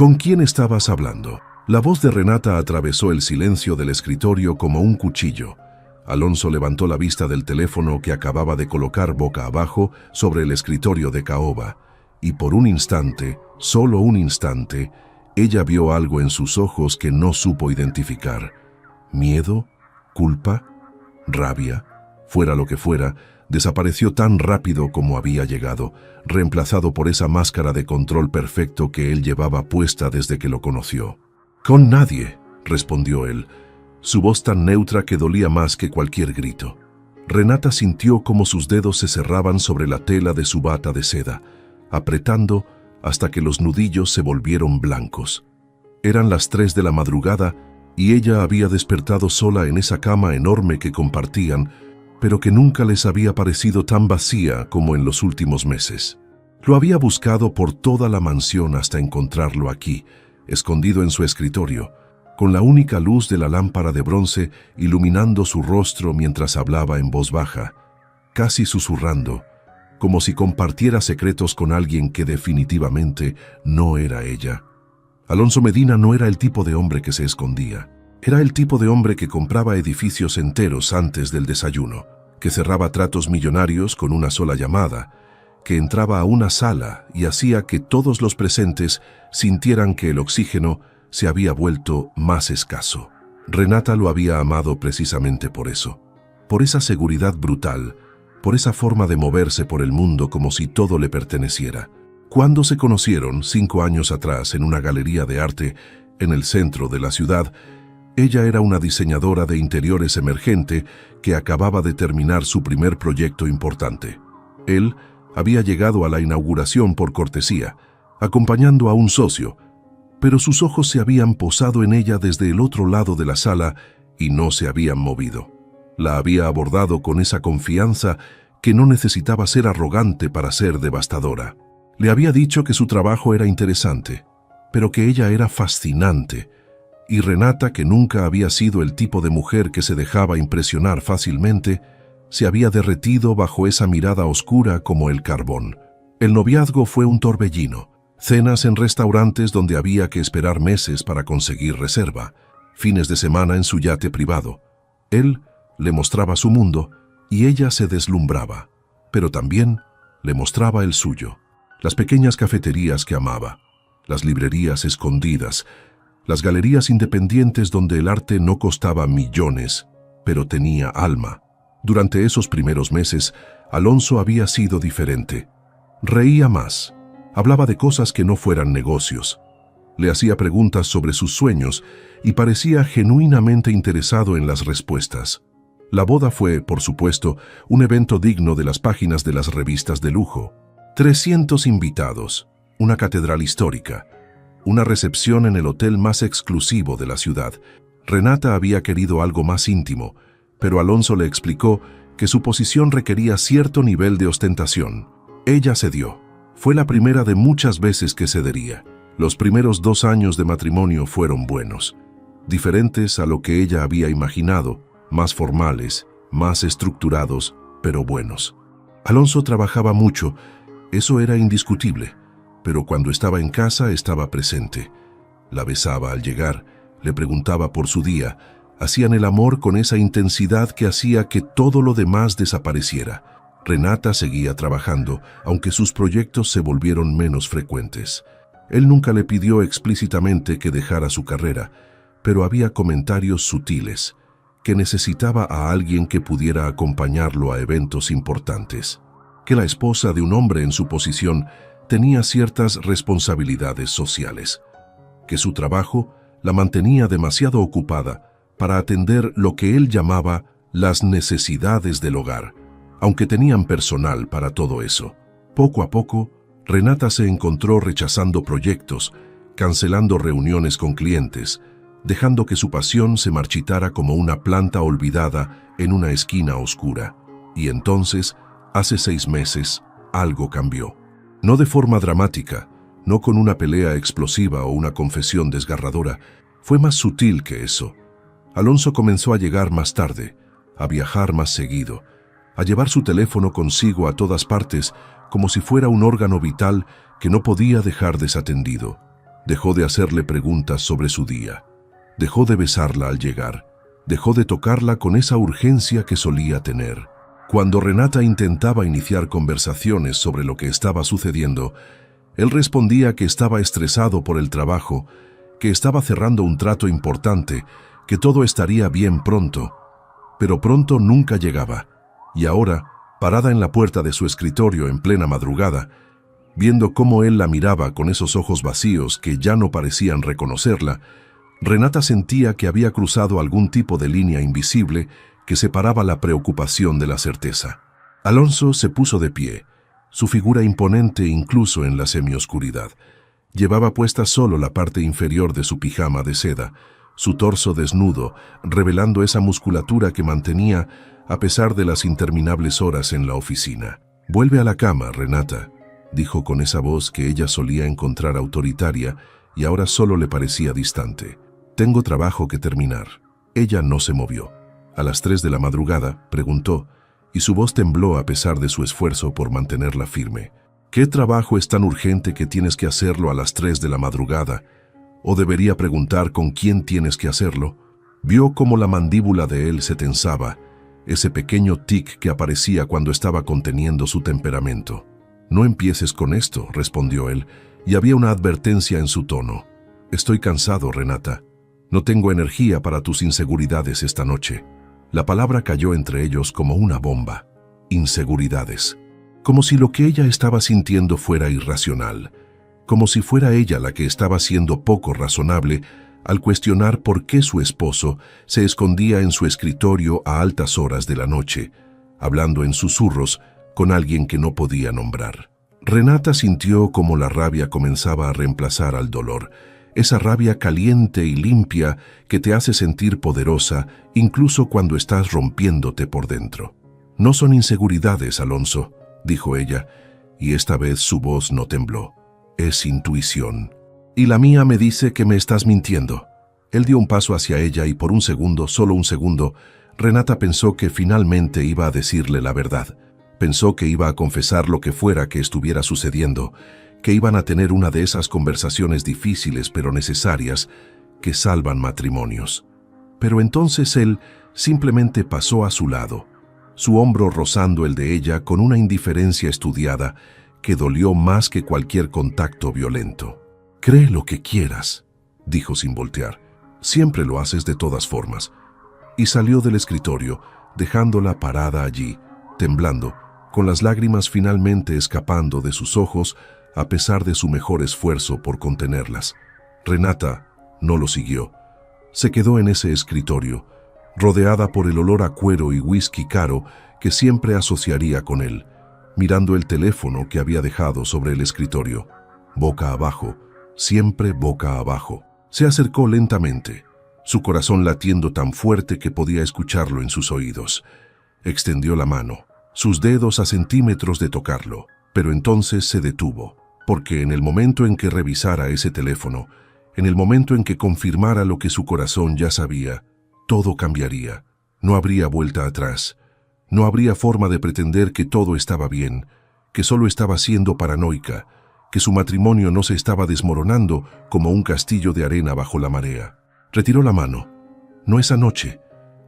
¿Con quién estabas hablando? La voz de Renata atravesó el silencio del escritorio como un cuchillo. Alonso levantó la vista del teléfono que acababa de colocar boca abajo sobre el escritorio de caoba, y por un instante, solo un instante, ella vio algo en sus ojos que no supo identificar. Miedo, culpa, rabia, fuera lo que fuera, desapareció tan rápido como había llegado, reemplazado por esa máscara de control perfecto que él llevaba puesta desde que lo conoció. «Con nadie», respondió él, su voz tan neutra que dolía más que cualquier grito. Renata sintió como sus dedos se cerraban sobre la tela de su bata de seda, apretando hasta que los nudillos se volvieron blancos. Eran las 3 de la madrugada y ella había despertado sola en esa cama enorme que compartían, pero que nunca les había parecido tan vacía como en los últimos meses. Lo había buscado por toda la mansión hasta encontrarlo aquí, escondido en su escritorio, con la única luz de la lámpara de bronce iluminando su rostro mientras hablaba en voz baja, casi susurrando, como si compartiera secretos con alguien que definitivamente no era ella. Alonso Medina no era el tipo de hombre que se escondía. Era el tipo de hombre que compraba edificios enteros antes del desayuno, que cerraba tratos millonarios con una sola llamada, que entraba a una sala y hacía que todos los presentes sintieran que el oxígeno se había vuelto más escaso. Renata lo había amado precisamente por eso, por esa seguridad brutal, por esa forma de moverse por el mundo como si todo le perteneciera. Cuando se conocieron 5 años atrás en una galería de arte en el centro de la ciudad, ella era una diseñadora de interiores emergente que acababa de terminar su primer proyecto importante. Él había llegado a la inauguración por cortesía, acompañando a un socio, pero sus ojos se habían posado en ella desde el otro lado de la sala y no se habían movido. La había abordado con esa confianza que no necesitaba ser arrogante para ser devastadora. Le había dicho que su trabajo era interesante, pero que ella era fascinante, y Renata, que nunca había sido el tipo de mujer que se dejaba impresionar fácilmente, se había derretido bajo esa mirada oscura como el carbón. El noviazgo fue un torbellino, cenas en restaurantes donde había que esperar meses para conseguir reserva, fines de semana en su yate privado. Él le mostraba su mundo y ella se deslumbraba, pero también le mostraba el suyo, las pequeñas cafeterías que amaba, las librerías escondidas, las galerías independientes donde el arte no costaba millones, pero tenía alma. Durante esos primeros meses, Alonso había sido diferente. Reía más, hablaba de cosas que no fueran negocios, le hacía preguntas sobre sus sueños y parecía genuinamente interesado en las respuestas. La boda fue, por supuesto, un evento digno de las páginas de las revistas de lujo. 300 invitados, una catedral histórica, una recepción en el hotel más exclusivo de la ciudad. Renata había querido algo más íntimo, pero Alonso le explicó que su posición requería cierto nivel de ostentación. Ella cedió. Fue la primera de muchas veces que cedería. Los primeros 2 años de matrimonio fueron buenos, diferentes a lo que ella había imaginado, más formales, más estructurados, pero buenos. Alonso trabajaba mucho, eso era indiscutible, pero cuando estaba en casa estaba presente. La besaba al llegar, le preguntaba por su día, hacían el amor con esa intensidad que hacía que todo lo demás desapareciera. Renata seguía trabajando, aunque sus proyectos se volvieron menos frecuentes. Él nunca le pidió explícitamente que dejara su carrera, pero había comentarios sutiles, que necesitaba a alguien que pudiera acompañarlo a eventos importantes, que la esposa de un hombre en su posición tenía ciertas responsabilidades sociales, que su trabajo la mantenía demasiado ocupada para atender lo que él llamaba las necesidades del hogar, aunque tenían personal para todo eso. Poco a poco, Renata se encontró rechazando proyectos, cancelando reuniones con clientes, dejando que su pasión se marchitara como una planta olvidada en una esquina oscura. Y entonces, hace 6 meses, algo cambió. No de forma dramática, no con una pelea explosiva o una confesión desgarradora, fue más sutil que eso. Alonso comenzó a llegar más tarde, a viajar más seguido, a llevar su teléfono consigo a todas partes como si fuera un órgano vital que no podía dejar desatendido. Dejó de hacerle preguntas sobre su día. Dejó de besarla al llegar. Dejó de tocarla con esa urgencia que solía tener. Cuando Renata intentaba iniciar conversaciones sobre lo que estaba sucediendo, él respondía que estaba estresado por el trabajo, que estaba cerrando un trato importante, que todo estaría bien pronto. Pero pronto nunca llegaba, y ahora, parada en la puerta de su escritorio en plena madrugada, viendo cómo él la miraba con esos ojos vacíos que ya no parecían reconocerla, Renata sentía que había cruzado algún tipo de línea invisible que separaba la preocupación de la certeza. Alonso se puso de pie, su figura imponente incluso en la semioscuridad. Llevaba puesta solo la parte inferior de su pijama de seda, su torso desnudo, revelando esa musculatura que mantenía a pesar de las interminables horas en la oficina. «Vuelve a la cama, Renata», dijo con esa voz que ella solía encontrar autoritaria y ahora solo le parecía distante. «Tengo trabajo que terminar». Ella no se movió. A las 3 de la madrugada, preguntó, y su voz tembló a pesar de su esfuerzo por mantenerla firme. «¿Qué trabajo es tan urgente que tienes que hacerlo a las 3 de la madrugada? ¿O debería preguntar con quién tienes que hacerlo?» Vio cómo la mandíbula de él se tensaba, ese pequeño tic que aparecía cuando estaba conteniendo su temperamento. «No empieces con esto», respondió él, y había una advertencia en su tono. «Estoy cansado, Renata. No tengo energía para tus inseguridades esta noche». La palabra cayó entre ellos como una bomba. Inseguridades. Como si lo que ella estaba sintiendo fuera irracional. Como si fuera ella la que estaba siendo poco razonable al cuestionar por qué su esposo se escondía en su escritorio a altas horas de la noche, hablando en susurros con alguien que no podía nombrar. Renata sintió como la rabia comenzaba a reemplazar al dolor, esa rabia caliente y limpia que te hace sentir poderosa incluso cuando estás rompiéndote por dentro. «No son inseguridades, Alonso», dijo ella, y esta vez su voz no tembló. «Es intuición. Y la mía me dice que me estás mintiendo». Él dio un paso hacia ella y por un segundo, solo un segundo, Renata pensó que finalmente iba a decirle la verdad. Pensó que iba a confesar lo que fuera que estuviera sucediendo, que iban a tener una de esas conversaciones difíciles pero necesarias que salvan matrimonios. Pero entonces él simplemente pasó a su lado, su hombro rozando el de ella con una indiferencia estudiada que dolió más que cualquier contacto violento. «Cree lo que quieras», dijo sin voltear. «Siempre lo haces de todas formas». Y salió del escritorio, dejándola parada allí, temblando, con las lágrimas finalmente escapando de sus ojos a pesar de su mejor esfuerzo por contenerlas. Renata no lo siguió. Se quedó en ese escritorio, rodeada por el olor a cuero y whisky caro que siempre asociaría con él, mirando el teléfono que había dejado sobre el escritorio. Boca abajo, siempre boca abajo. Se acercó lentamente, su corazón latiendo tan fuerte que podía escucharlo en sus oídos. Extendió la mano, sus dedos a centímetros de tocarlo, pero entonces se detuvo. Porque en el momento en que revisara ese teléfono, en el momento en que confirmara lo que su corazón ya sabía, todo cambiaría. No habría vuelta atrás. No habría forma de pretender que todo estaba bien, que solo estaba siendo paranoica, que su matrimonio no se estaba desmoronando como un castillo de arena bajo la marea. Retiró la mano. No esa noche.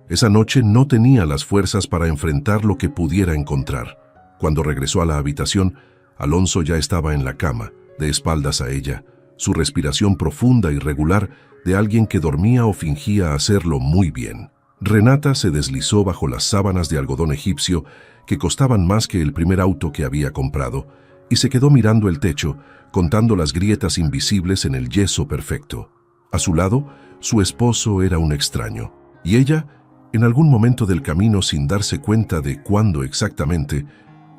Esa noche no tenía las fuerzas para enfrentar lo que pudiera encontrar. Cuando regresó a la habitación, Alonso ya estaba en la cama, de espaldas a ella, su respiración profunda y regular de alguien que dormía o fingía hacerlo muy bien. Renata se deslizó bajo las sábanas de algodón egipcio que costaban más que el primer auto que había comprado y se quedó mirando el techo, contando las grietas invisibles en el yeso perfecto. A su lado, su esposo era un extraño, y ella, en algún momento del camino sin darse cuenta de cuándo exactamente,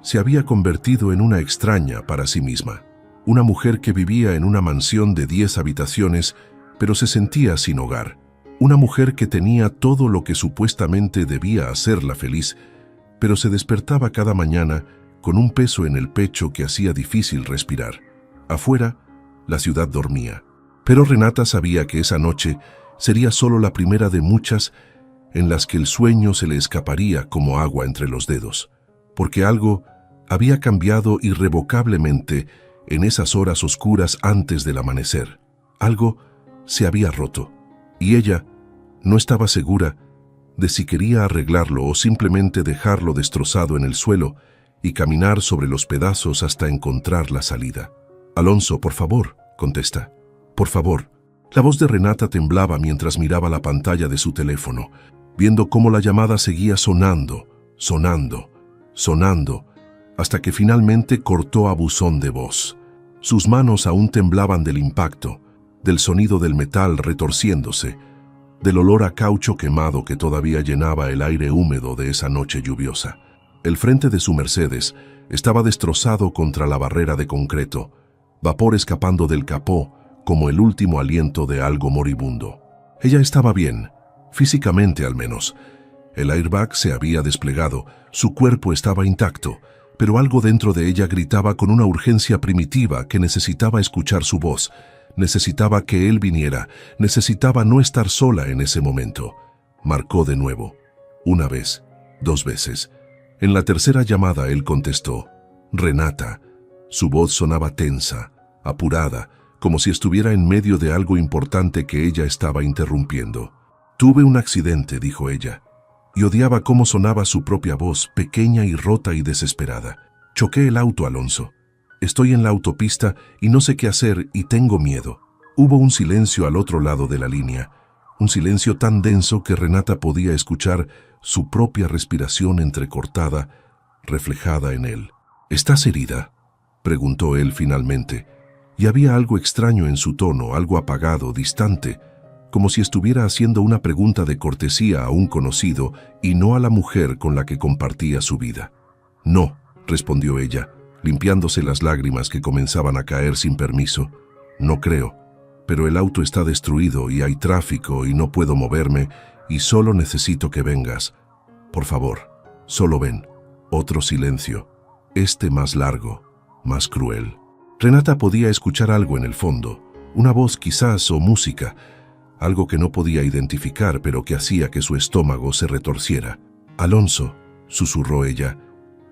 se había convertido en una extraña para sí misma. Una mujer que vivía en una mansión de 10 habitaciones, pero se sentía sin hogar. Una mujer que tenía todo lo que supuestamente debía hacerla feliz, pero se despertaba cada mañana con un peso en el pecho que hacía difícil respirar. Afuera, la ciudad dormía. Pero Renata sabía que esa noche sería solo la primera de muchas en las que el sueño se le escaparía como agua entre los dedos, porque algo había cambiado irrevocablemente en esas horas oscuras antes del amanecer. Algo se había roto, y ella no estaba segura de si quería arreglarlo o simplemente dejarlo destrozado en el suelo y caminar sobre los pedazos hasta encontrar la salida. «Alonso, por favor», contesta. «Por favor». La voz de Renata temblaba mientras miraba la pantalla de su teléfono, viendo cómo la llamada seguía sonando, hasta que finalmente cortó a buzón de voz. Sus manos aún temblaban del impacto, del sonido del metal retorciéndose, del olor a caucho quemado que todavía llenaba el aire húmedo de esa noche lluviosa. El frente de su Mercedes estaba destrozado contra la barrera de concreto, vapor escapando del capó como el último aliento de algo moribundo. Ella estaba bien, físicamente al menos. El airbag se había desplegado, su cuerpo estaba intacto, pero algo dentro de ella gritaba con una urgencia primitiva que necesitaba escuchar su voz, necesitaba que él viniera, necesitaba no estar sola en ese momento. Marcó de nuevo, una vez, 2 veces. En la tercera llamada él contestó, «Renata». Su voz sonaba tensa, apurada, como si estuviera en medio de algo importante que ella estaba interrumpiendo. «Tuve un accidente», dijo ella, y odiaba cómo sonaba su propia voz, pequeña y rota y desesperada. «Choqué el auto, Alonso. Estoy en la autopista y no sé qué hacer y tengo miedo». Hubo un silencio al otro lado de la línea, un silencio tan denso que Renata podía escuchar su propia respiración entrecortada, reflejada en él. «¿Estás herida?», preguntó él finalmente, y había algo extraño en su tono, algo apagado, distante, como si estuviera haciendo una pregunta de cortesía a un conocido y no a la mujer con la que compartía su vida. «No», respondió ella, limpiándose las lágrimas que comenzaban a caer sin permiso. «No creo, pero el auto está destruido y hay tráfico y no puedo moverme y solo necesito que vengas. Por favor, solo ven». Otro silencio, este más largo, más cruel. Renata podía escuchar algo en el fondo, una voz quizás o música, algo que no podía identificar pero que hacía que su estómago se retorciera. «Alonso», susurró ella,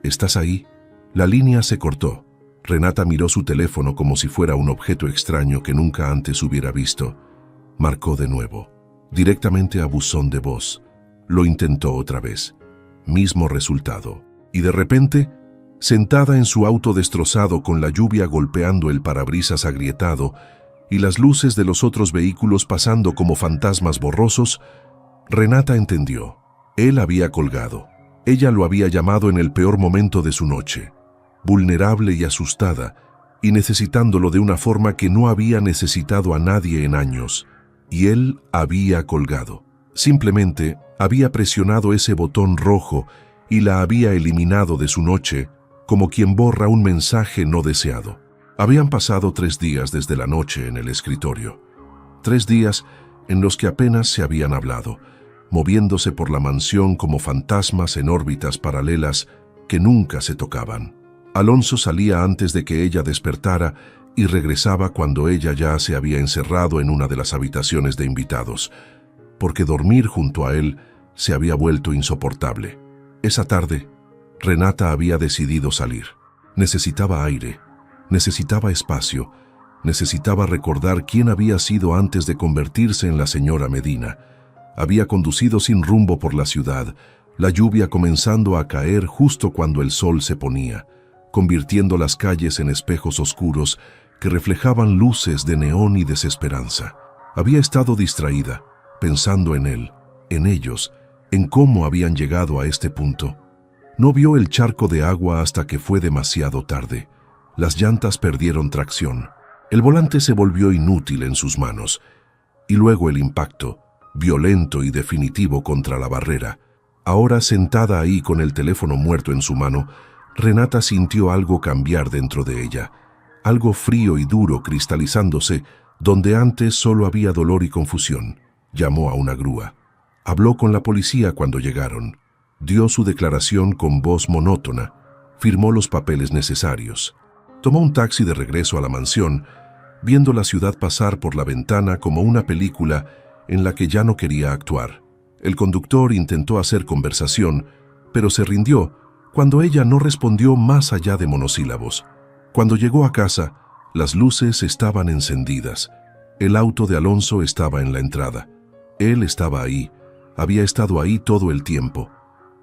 «¿estás ahí?». La línea se cortó. Renata miró su teléfono como si fuera un objeto extraño que nunca antes hubiera visto. Marcó de nuevo, directamente a buzón de voz. Lo intentó otra vez. Mismo resultado. Y de repente, sentada en su auto destrozado con la lluvia golpeando el parabrisas agrietado y las luces de los otros vehículos pasando como fantasmas borrosos, Renata entendió. Él había colgado. Ella lo había llamado en el peor momento de su noche, vulnerable y asustada, y necesitándolo de una forma que no había necesitado a nadie en años. Y él había colgado. Simplemente había presionado ese botón rojo y la había eliminado de su noche, como quien borra un mensaje no deseado. Habían pasado 3 días desde la noche en el escritorio. 3 días en los que apenas se habían hablado, moviéndose por la mansión como fantasmas en órbitas paralelas que nunca se tocaban. Alonso salía antes de que ella despertara y regresaba cuando ella ya se había encerrado en una de las habitaciones de invitados, porque dormir junto a él se había vuelto insoportable. Esa tarde, Renata había decidido salir. Necesitaba aire, necesitaba espacio, necesitaba recordar quién había sido antes de convertirse en la señora Medina. Había conducido sin rumbo por la ciudad, la lluvia comenzando a caer justo cuando el sol se ponía, convirtiendo las calles en espejos oscuros que reflejaban luces de neón y desesperanza. Había estado distraída, pensando en él, en ellos, en cómo habían llegado a este punto. No vio el charco de agua hasta que fue demasiado tarde. Las llantas perdieron tracción. El volante se volvió inútil en sus manos. Y luego el impacto, violento y definitivo contra la barrera. Ahora sentada ahí con el teléfono muerto en su mano, Renata sintió algo cambiar dentro de ella. Algo frío y duro cristalizándose donde antes solo había dolor y confusión. Llamó a una grúa. Habló con la policía cuando llegaron. Dio su declaración con voz monótona. Firmó los papeles necesarios. Tomó un taxi de regreso a la mansión, viendo la ciudad pasar por la ventana como una película en la que ya no quería actuar. El conductor intentó hacer conversación, pero se rindió cuando ella no respondió más allá de monosílabos. Cuando llegó a casa, las luces estaban encendidas. El auto de Alonso estaba en la entrada. Él estaba ahí. Había estado ahí todo el tiempo.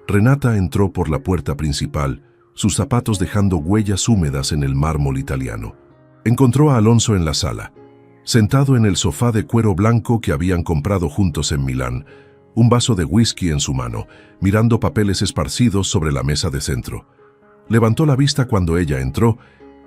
Renata entró por la puerta principal, sus zapatos dejando huellas húmedas en el mármol italiano. Encontró a Alonso en la sala, sentado en el sofá de cuero blanco que habían comprado juntos en Milán, un vaso de whisky en su mano, mirando papeles esparcidos sobre la mesa de centro. Levantó la vista cuando ella entró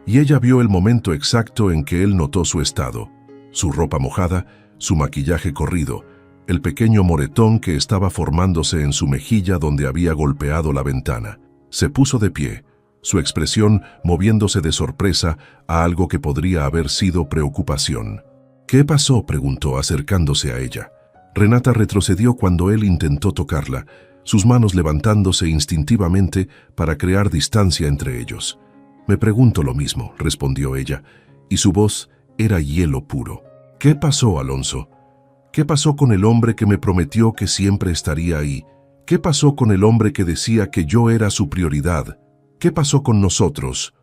y ella vio el momento exacto en que él notó su estado, su ropa mojada, su maquillaje corrido, el pequeño moretón que estaba formándose en su mejilla donde había golpeado la ventana. Se puso de pie, su expresión moviéndose de sorpresa a algo que podría haber sido preocupación. ¿Qué pasó?, preguntó acercándose a ella. Renata retrocedió cuando él intentó tocarla, sus manos levantándose instintivamente para crear distancia entre ellos. Me pregunto lo mismo, respondió ella, y su voz era hielo puro. ¿Qué pasó, Alonso? ¿Qué pasó con el hombre que me prometió que siempre estaría ahí? ¿Qué pasó con el hombre que decía que yo era su prioridad? ¿Qué pasó con nosotros?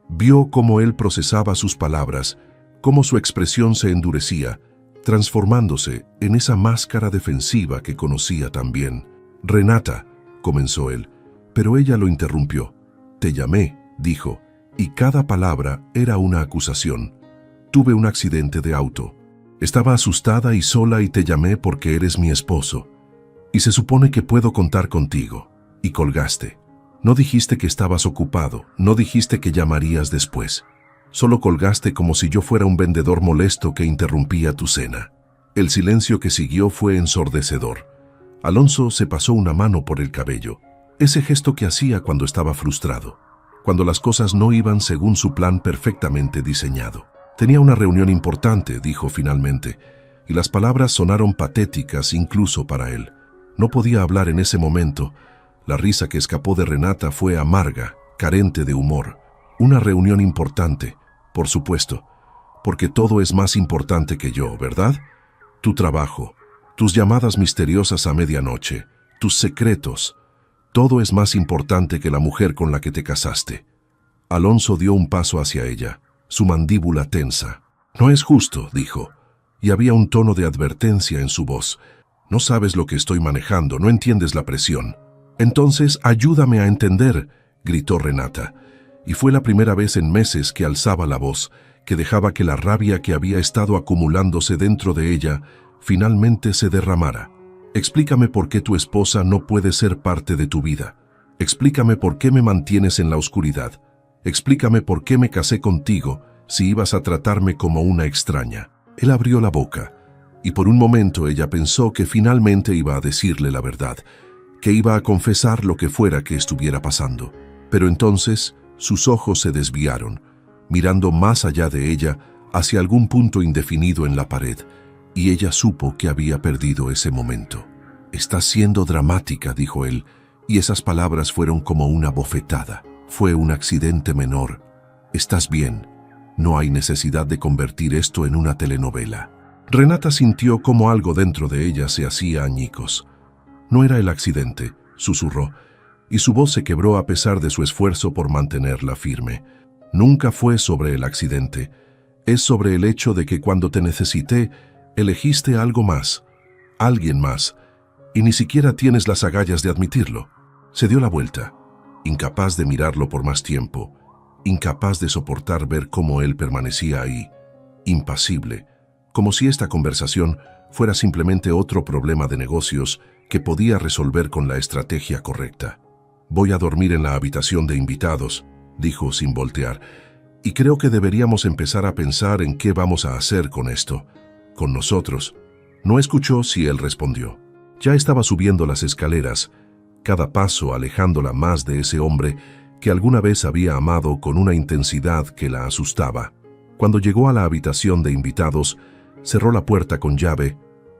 Vio cómo él procesaba sus palabras, cómo su expresión se endurecía, transformándose en esa máscara defensiva que conocía tan bien. Renata, comenzó él, pero ella lo interrumpió. Te llamé, dijo, y cada palabra era una acusación. Tuve un accidente de auto. Estaba asustada y sola y te llamé porque eres mi esposo. Y se supone que puedo contar contigo. Y colgaste. No dijiste que estabas ocupado, no dijiste que llamarías después. Solo colgaste como si yo fuera un vendedor molesto que interrumpía tu cena. El silencio que siguió fue ensordecedor. Alonso se pasó una mano por el cabello, ese gesto que hacía cuando estaba frustrado, cuando las cosas no iban según su plan perfectamente diseñado. Tenía una reunión importante, dijo finalmente, y las palabras sonaron patéticas incluso para él. No podía hablar en ese momento. La risa que escapó de Renata fue amarga, carente de humor. Una reunión importante, por supuesto, porque todo es más importante que yo, ¿verdad? Tu trabajo, tus llamadas misteriosas a medianoche, tus secretos, todo es más importante que la mujer con la que te casaste. Alonso dio un paso hacia ella, su mandíbula tensa. No es justo, dijo, y había un tono de advertencia en su voz. No sabes lo que estoy manejando, no entiendes la presión. Entonces, ayúdame a entender, gritó Renata, y fue la primera vez en meses que alzaba la voz, que dejaba que la rabia que había estado acumulándose dentro de ella finalmente se derramara. Explícame por qué tu esposa no puede ser parte de tu vida. Explícame por qué me mantienes en la oscuridad. Explícame por qué me casé contigo si ibas a tratarme como una extraña. Él abrió la boca, y por un momento ella pensó que finalmente iba a decirle la verdad, que iba a confesar lo que fuera que estuviera pasando. Pero entonces sus ojos se desviaron, mirando más allá de ella hacia algún punto indefinido en la pared, y ella supo que había perdido ese momento. «Estás siendo dramática», dijo él, y esas palabras fueron como una bofetada. «Fue un accidente menor. Estás bien. No hay necesidad de convertir esto en una telenovela». Renata sintió como algo dentro de ella se hacía añicos. «No era el accidente», susurró, y su voz se quebró a pesar de su esfuerzo por mantenerla firme. «Nunca fue sobre el accidente. Es sobre el hecho de que cuando te necesité, elegiste algo más, alguien más, y ni siquiera tienes las agallas de admitirlo». Se dio la vuelta, incapaz de mirarlo por más tiempo, incapaz de soportar ver cómo él permanecía ahí, impasible, como si esta conversación fuera simplemente otro problema de negocios que podía resolver con la estrategia correcta. «Voy a dormir en la habitación de invitados», dijo sin voltear, «y creo que deberíamos empezar a pensar en qué vamos a hacer con esto, con nosotros». No escuchó si él respondió. Ya estaba subiendo las escaleras, cada paso alejándola más de ese hombre que alguna vez había amado con una intensidad que la asustaba. Cuando llegó a la habitación de invitados, cerró la puerta con llave,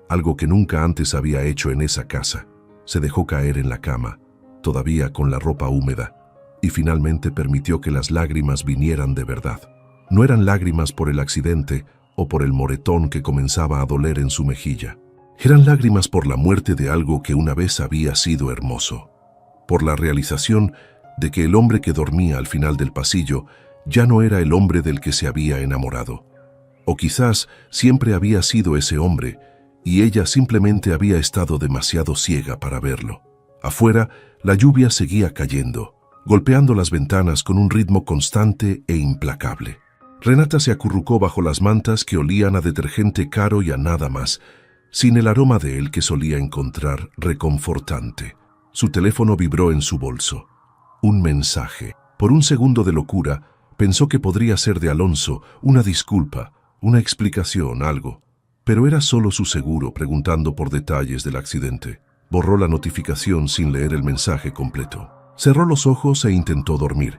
algo que nunca antes había hecho en esa casa. Se dejó caer en la cama, todavía con la ropa húmeda, y finalmente permitió que las lágrimas vinieran de verdad. No eran lágrimas por el accidente o por el moretón que comenzaba a doler en su mejilla. Eran lágrimas por la muerte de algo que una vez había sido hermoso, por la realización de que el hombre que dormía al final del pasillo ya no era el hombre del que se había enamorado. O quizás siempre había sido ese hombre y ella simplemente había estado demasiado ciega para verlo. Afuera, la lluvia seguía cayendo, golpeando las ventanas con un ritmo constante e implacable. Renata se acurrucó bajo las mantas que olían a detergente caro y a nada más, sin el aroma de él que solía encontrar reconfortante. Su teléfono vibró en su bolso. Un mensaje. Por un segundo de locura, pensó que podría ser de Alonso, una disculpa, una explicación, algo. Pero era solo su seguro preguntando por detalles del accidente. Borró la notificación sin leer el mensaje completo. Cerró los ojos e intentó dormir,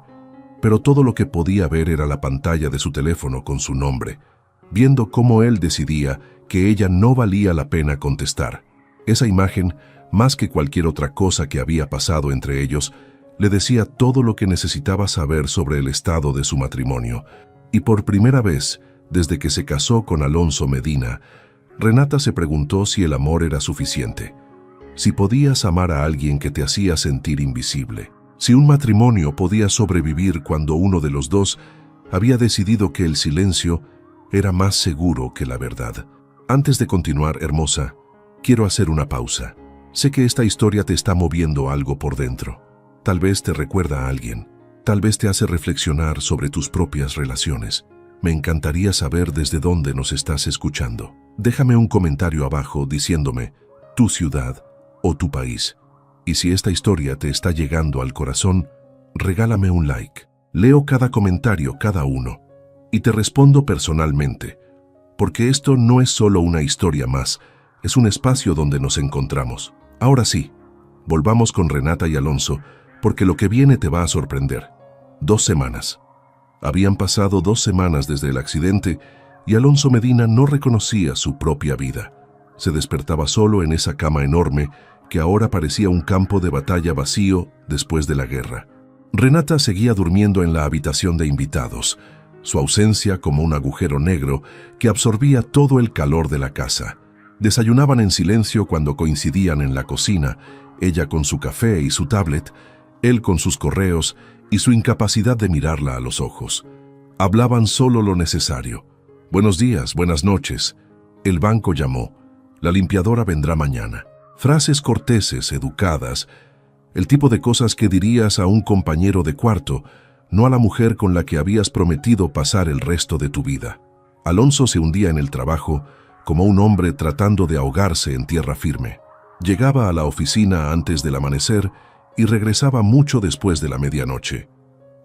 pero todo lo que podía ver era la pantalla de su teléfono con su nombre, viendo cómo él decidía que ella no valía la pena contestar. Esa imagen, más que cualquier otra cosa que había pasado entre ellos, le decía todo lo que necesitaba saber sobre el estado de su matrimonio. Y por primera vez, desde que se casó con Alonso Medina, Renata se preguntó si el amor era suficiente, si podías amar a alguien que te hacía sentir invisible, si un matrimonio podía sobrevivir cuando uno de los dos había decidido que el silencio era más seguro que la verdad. Antes de continuar, hermosa, quiero hacer una pausa. Sé que esta historia te está moviendo algo por dentro. Tal vez te recuerda a alguien, tal vez te hace reflexionar sobre tus propias relaciones. Me encantaría saber desde dónde nos estás escuchando. Déjame un comentario abajo diciéndome tu ciudad o tu país. Y si esta historia te está llegando al corazón, regálame un like. Leo cada comentario, cada uno, y te respondo personalmente, porque esto no es solo una historia más, es un espacio donde nos encontramos. Ahora sí, volvamos con Renata y Alonso, porque lo que viene te va a sorprender. 2 semanas. Habían pasado 2 semanas desde el accidente y Alonso Medina no reconocía su propia vida. Se despertaba solo en esa cama enorme que ahora parecía un campo de batalla vacío después de la guerra. Renata seguía durmiendo en la habitación de invitados, su ausencia como un agujero negro que absorbía todo el calor de la casa. Desayunaban en silencio cuando coincidían en la cocina, ella con su café y su tablet, él con sus correos y su incapacidad de mirarla a los ojos. Hablaban solo lo necesario. Buenos días, buenas noches. El banco llamó. La limpiadora vendrá mañana. Frases corteses, educadas, el tipo de cosas que dirías a un compañero de cuarto, no a la mujer con la que habías prometido pasar el resto de tu vida. Alonso se hundía en el trabajo como un hombre tratando de ahogarse en tierra firme. Llegaba a la oficina antes del amanecer y regresaba mucho después de la medianoche.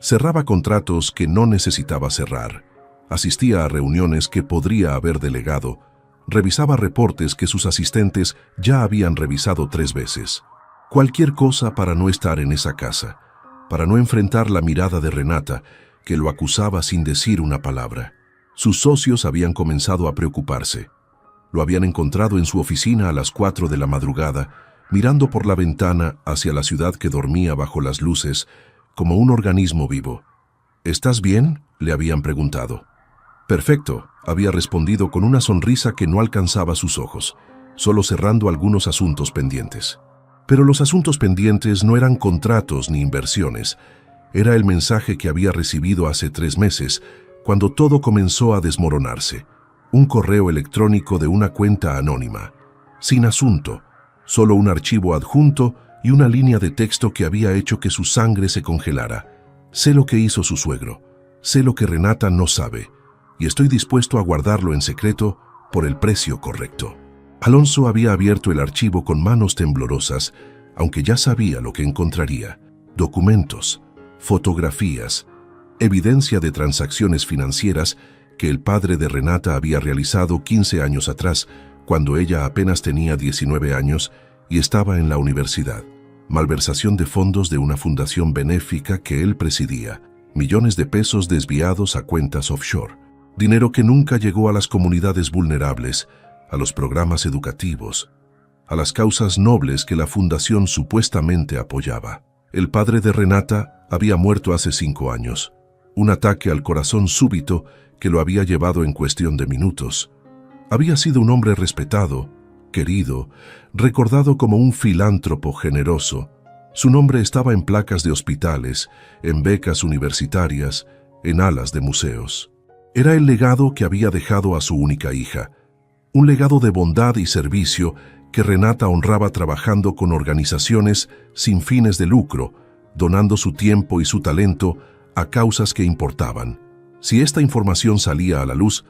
Cerraba contratos que no necesitaba cerrar, asistía a reuniones que podría haber delegado, revisaba reportes que sus asistentes ya habían revisado 3 veces. Cualquier cosa para no estar en esa casa, para no enfrentar la mirada de Renata, que lo acusaba sin decir una palabra. Sus socios habían comenzado a preocuparse. Lo habían encontrado en su oficina a las 4 de la madrugada, mirando por la ventana hacia la ciudad que dormía bajo las luces, como un organismo vivo. ¿Estás bien?, le habían preguntado. Perfecto, había respondido con una sonrisa que no alcanzaba sus ojos, solo cerrando algunos asuntos pendientes. Pero los asuntos pendientes no eran contratos ni inversiones. Era el mensaje que había recibido hace 3 meses, cuando todo comenzó a desmoronarse. Un correo electrónico de una cuenta anónima, sin asunto, solo un archivo adjunto y una línea de texto que había hecho que su sangre se congelara. Sé lo que hizo su suegro, sé lo que Renata no sabe, y estoy dispuesto a guardarlo en secreto por el precio correcto. Alonso había abierto el archivo con manos temblorosas, aunque ya sabía lo que encontraría. Documentos, fotografías, evidencia de transacciones financieras que el padre de Renata había realizado 15 años atrás, cuando ella apenas tenía 19 años y estaba en la universidad. Malversación de fondos de una fundación benéfica que él presidía, millones de pesos desviados a cuentas offshore, dinero que nunca llegó a las comunidades vulnerables, a los programas educativos, a las causas nobles que la fundación supuestamente apoyaba. El padre de Renata había muerto hace 5 años, un ataque al corazón súbito que lo había llevado en cuestión de minutos. Había sido un hombre respetado, querido, recordado como un filántropo generoso. Su nombre estaba en placas de hospitales, en becas universitarias, en alas de museos. Era el legado que había dejado a su única hija, un legado de bondad y servicio que Renata honraba trabajando con organizaciones sin fines de lucro, donando su tiempo y su talento a causas que importaban. Si esta información salía a la luz,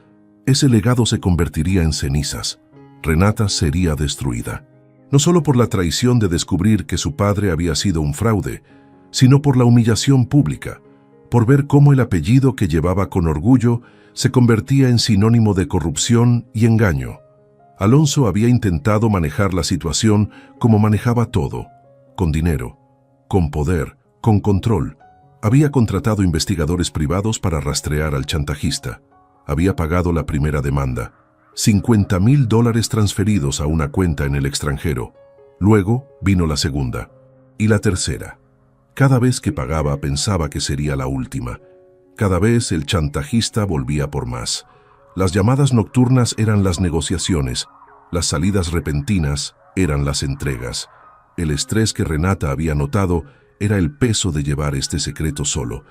ese legado se convertiría en cenizas. Renata sería destruida. No solo por la traición de descubrir que su padre había sido un fraude, sino por la humillación pública, por ver cómo el apellido que llevaba con orgullo se convertía en sinónimo de corrupción y engaño. Alonso había intentado manejar la situación como manejaba todo, con dinero, con poder, con control. Había contratado investigadores privados para rastrear al chantajista. Había pagado la primera demanda, $50,000 transferidos a una cuenta en el extranjero. Luego vino la segunda y la tercera. Cada vez que pagaba pensaba que sería la última. Cada vez el chantajista volvía por más. Las llamadas nocturnas eran las negociaciones, las salidas repentinas eran las entregas. El estrés que Renata había notado era el peso de llevar este secreto solo,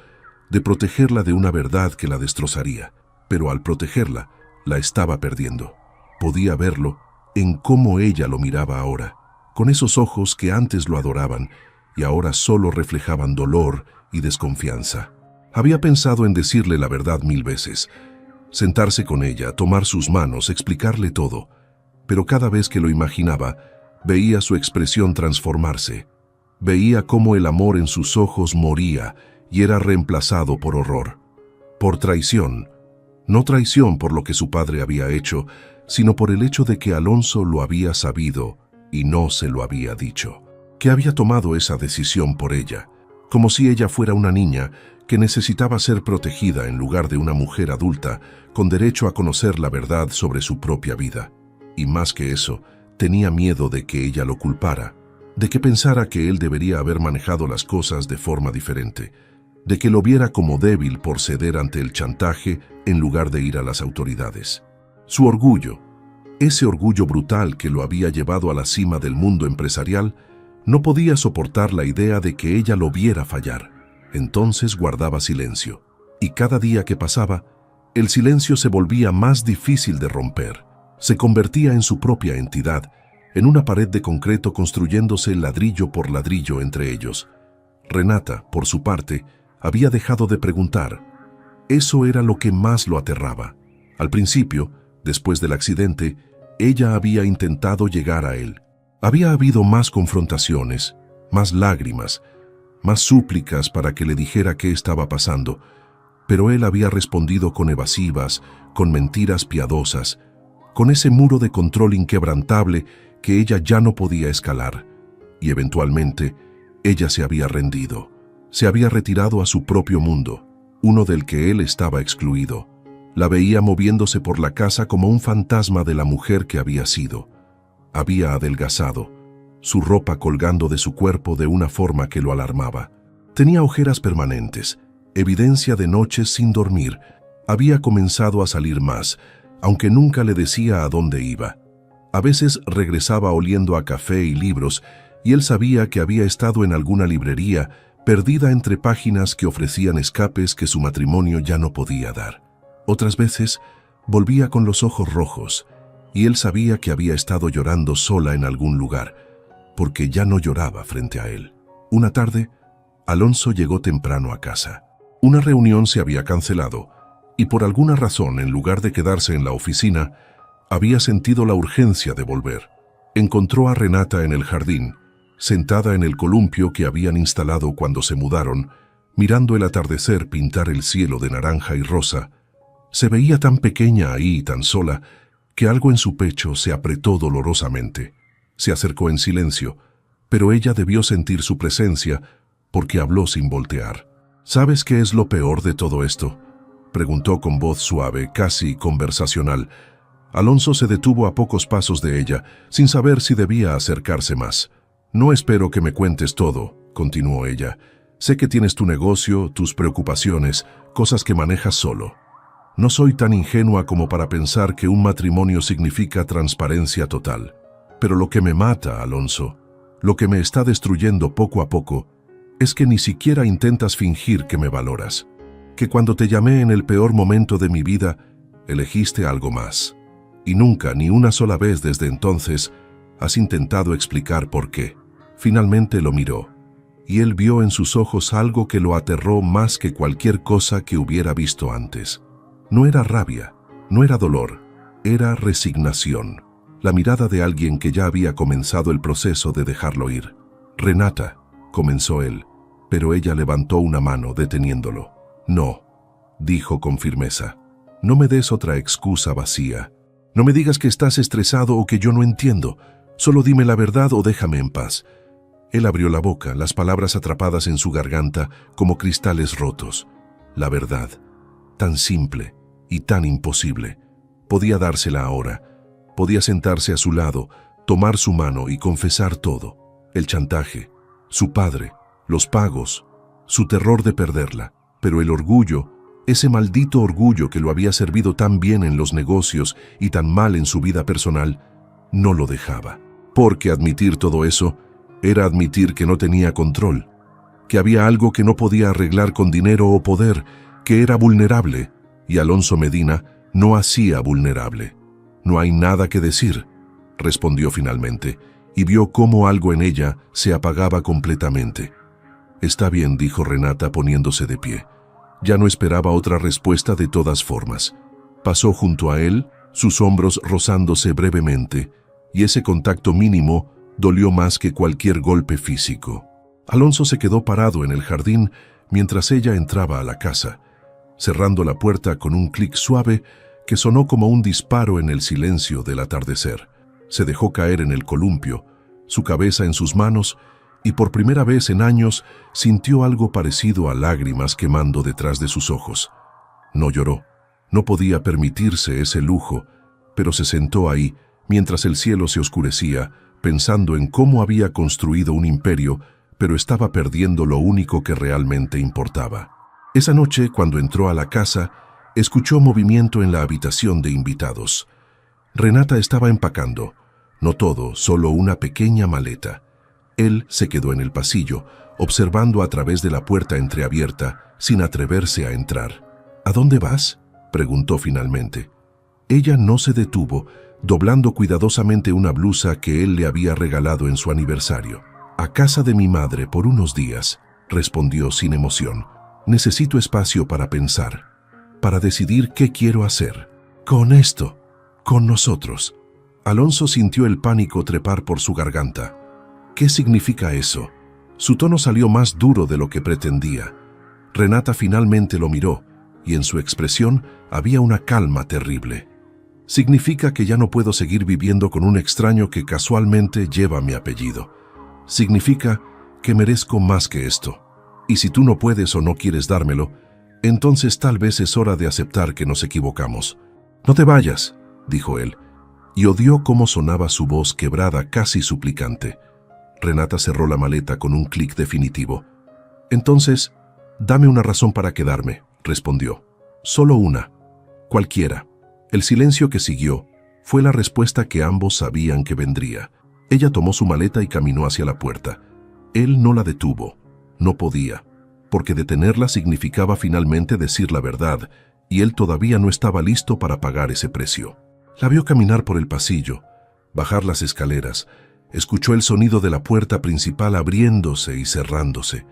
de protegerla de una verdad que la destrozaría. Pero al protegerla, la estaba perdiendo. Podía verlo en cómo ella lo miraba ahora, con esos ojos que antes lo adoraban y ahora solo reflejaban dolor y desconfianza. Había pensado en decirle la verdad 1000 veces, sentarse con ella, tomar sus manos, explicarle todo, pero cada vez que lo imaginaba, veía su expresión transformarse. Veía cómo el amor en sus ojos moría y era reemplazado por horror, por traición. No traición por lo que su padre había hecho, sino por el hecho de que Alonso lo había sabido y no se lo había dicho, que había tomado esa decisión por ella, como si ella fuera una niña que necesitaba ser protegida en lugar de una mujer adulta con derecho a conocer la verdad sobre su propia vida. Y más que eso, tenía miedo de que ella lo culpara, de que pensara que él debería haber manejado las cosas de forma diferente, de que lo viera como débil por ceder ante el chantaje en lugar de ir a las autoridades. Su orgullo, ese orgullo brutal que lo había llevado a la cima del mundo empresarial, no podía soportar la idea de que ella lo viera fallar. Entonces guardaba silencio, y cada día que pasaba, el silencio se volvía más difícil de romper. Se convertía en su propia entidad, en una pared de concreto construyéndose ladrillo por ladrillo entre ellos. Renata, por su parte, había dejado de preguntar. Eso era lo que más lo aterraba. Al principio, después del accidente, ella había intentado llegar a él. Había habido más confrontaciones, más lágrimas, más súplicas para que le dijera qué estaba pasando, pero él había respondido con evasivas, con mentiras piadosas, con ese muro de control inquebrantable que ella ya no podía escalar, y eventualmente ella se había rendido, se había retirado a su propio mundo, uno del que él estaba excluido. La veía moviéndose por la casa como un fantasma de la mujer que había sido. Había adelgazado, su ropa colgando de su cuerpo de una forma que lo alarmaba. Tenía ojeras permanentes, evidencia de noches sin dormir. Había comenzado a salir más, aunque nunca le decía a dónde iba. A veces regresaba oliendo a café y libros, y él sabía que había estado en alguna librería, perdida entre páginas que ofrecían escapes que su matrimonio ya no podía dar. Otras veces volvía con los ojos rojos, y él sabía que había estado llorando sola en algún lugar, porque ya no lloraba frente a él. Una tarde, Alonso llegó temprano a casa. Una reunión se había cancelado, y por alguna razón, en lugar de quedarse en la oficina, había sentido la urgencia de volver. Encontró a Renata en el jardín, sentada en el columpio que habían instalado cuando se mudaron, mirando el atardecer pintar el cielo de naranja y rosa. Se veía tan pequeña ahí y tan sola, que algo en su pecho se apretó dolorosamente. Se acercó en silencio, pero ella debió sentir su presencia porque habló sin voltear. ¿Sabes qué es lo peor de todo esto?, preguntó con voz suave, casi conversacional. Alonso se detuvo a pocos pasos de ella, sin saber si debía acercarse más. «No espero que me cuentes todo», continuó ella. «Sé que tienes tu negocio, tus preocupaciones, cosas que manejas solo. No soy tan ingenua como para pensar que un matrimonio significa transparencia total. Pero lo que me mata, Alonso, lo que me está destruyendo poco a poco, es que ni siquiera intentas fingir que me valoras. que cuando te llamé en el peor momento de mi vida, elegiste algo más. Y nunca, ni una sola vez desde entonces, has intentado explicar por qué. Finalmente lo miró, y él vio en sus ojos algo que lo aterró más que cualquier cosa que hubiera visto antes. No era rabia, no era dolor, era resignación. La mirada de alguien que ya había comenzado el proceso de dejarlo ir. «Renata», comenzó él, pero ella levantó una mano deteniéndolo. «No», dijo con firmeza, «no me des otra excusa vacía. No me digas que estás estresado o que yo no entiendo. Solo dime la verdad o déjame en paz». Él abrió la boca, las palabras atrapadas en su garganta como cristales rotos. La verdad, tan simple y tan imposible. Podía dársela ahora. Podía sentarse a su lado, tomar su mano y confesar todo. El chantaje, su padre, los pagos, su terror de perderla. Pero el orgullo, ese maldito orgullo que lo había servido tan bien en los negocios y tan mal en su vida personal, no lo dejaba. Porque admitir todo eso era admitir que no tenía control, que había algo que no podía arreglar con dinero o poder, que era vulnerable, y Alonso Medina no hacía vulnerable. «No hay nada que decir», respondió finalmente, y vio cómo algo en ella se apagaba completamente. «Está bien», dijo Renata poniéndose de pie. Ya no esperaba otra respuesta de todas formas. Pasó junto a él, sus hombros rozándose brevemente, y ese contacto mínimo dolió más que cualquier golpe físico. Alonso se quedó parado en el jardín mientras ella entraba a la casa, cerrando la puerta con un clic suave que sonó como un disparo en el silencio del atardecer. Se dejó caer en el columpio, su cabeza en sus manos, y por primera vez en años sintió algo parecido a lágrimas quemando detrás de sus ojos. No lloró, no podía permitirse ese lujo, pero se sentó ahí mientras el cielo se oscurecía, pensando en cómo había construido un imperio, pero estaba perdiendo lo único que realmente importaba. Esa noche, cuando entró a la casa, escuchó movimiento en la habitación de invitados. Renata estaba empacando, no todo, solo una pequeña maleta. Él se quedó en el pasillo, observando a través de la puerta entreabierta, sin atreverse a entrar. «¿A dónde vas?», preguntó finalmente. Ella no se detuvo, doblando cuidadosamente una blusa que él le había regalado en su aniversario. «A casa de mi madre por unos días», respondió sin emoción. «Necesito espacio para pensar, para decidir qué quiero hacer. Con esto, con nosotros». Alonso sintió el pánico trepar por su garganta. «¿Qué significa eso?». Su tono salió más duro de lo que pretendía. Renata finalmente lo miró, y en su expresión había una calma terrible. «Significa que ya no puedo seguir viviendo con un extraño que casualmente lleva mi apellido. Significa que merezco más que esto. Y si tú no puedes o no quieres dármelo, entonces tal vez es hora de aceptar que nos equivocamos». «No te vayas», dijo él, y odió cómo sonaba su voz quebrada, casi suplicante. Renata cerró la maleta con un clic definitivo. «Entonces, dame una razón para quedarme», respondió. «Solo una. Cualquiera». El silencio que siguió fue la respuesta que ambos sabían que vendría. Ella tomó su maleta y caminó hacia la puerta. Él no la detuvo. No podía, porque detenerla significaba finalmente decir la verdad, y él todavía no estaba listo para pagar ese precio. La vio caminar por el pasillo, bajar las escaleras. Escuchó el sonido de la puerta principal abriéndose y cerrándose,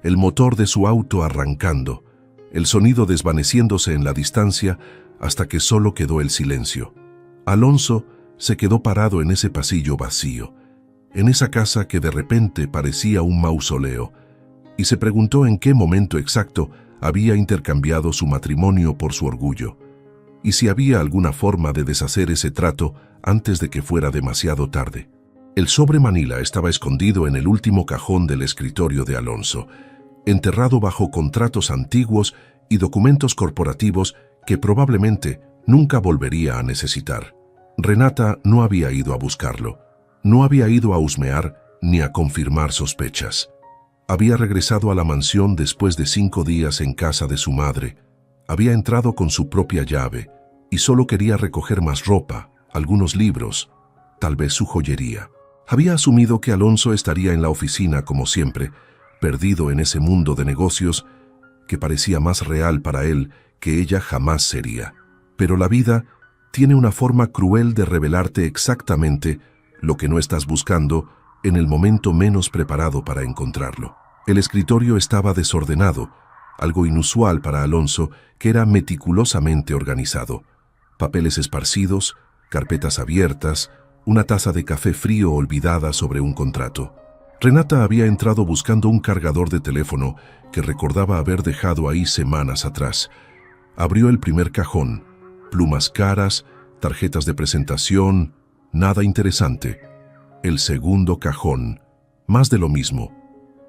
el motor de su auto arrancando, el sonido desvaneciéndose en la distancia hasta que solo quedó el silencio. Alonso se quedó parado en ese pasillo vacío, en esa casa que de repente parecía un mausoleo, y se preguntó en qué momento exacto había intercambiado su matrimonio por su orgullo, y si había alguna forma de deshacer ese trato antes de que fuera demasiado tarde. El sobre Manila estaba escondido en el último cajón del escritorio de Alonso, enterrado bajo contratos antiguos y documentos corporativos que probablemente nunca volvería a necesitar. Renata no había ido a buscarlo, no había ido a husmear ni a confirmar sospechas. Había regresado a la mansión después de 5 días en casa de su madre, había entrado con su propia llave y solo quería recoger más ropa, algunos libros, tal vez su joyería. Había asumido que Alonso estaría en la oficina como siempre, perdido en ese mundo de negocios, que parecía más real para él que ella jamás sería. Pero la vida tiene una forma cruel de revelarte exactamente lo que no estás buscando en el momento menos preparado para encontrarlo. El escritorio estaba desordenado, algo inusual para Alonso, que era meticulosamente organizado. Papeles esparcidos, carpetas abiertas, una taza de café frío olvidada sobre un contrato. Renata había entrado buscando un cargador de teléfono que recordaba haber dejado ahí semanas atrás. Abrió el primer cajón. Plumas caras, tarjetas de presentación, nada interesante. El segundo cajón, más de lo mismo.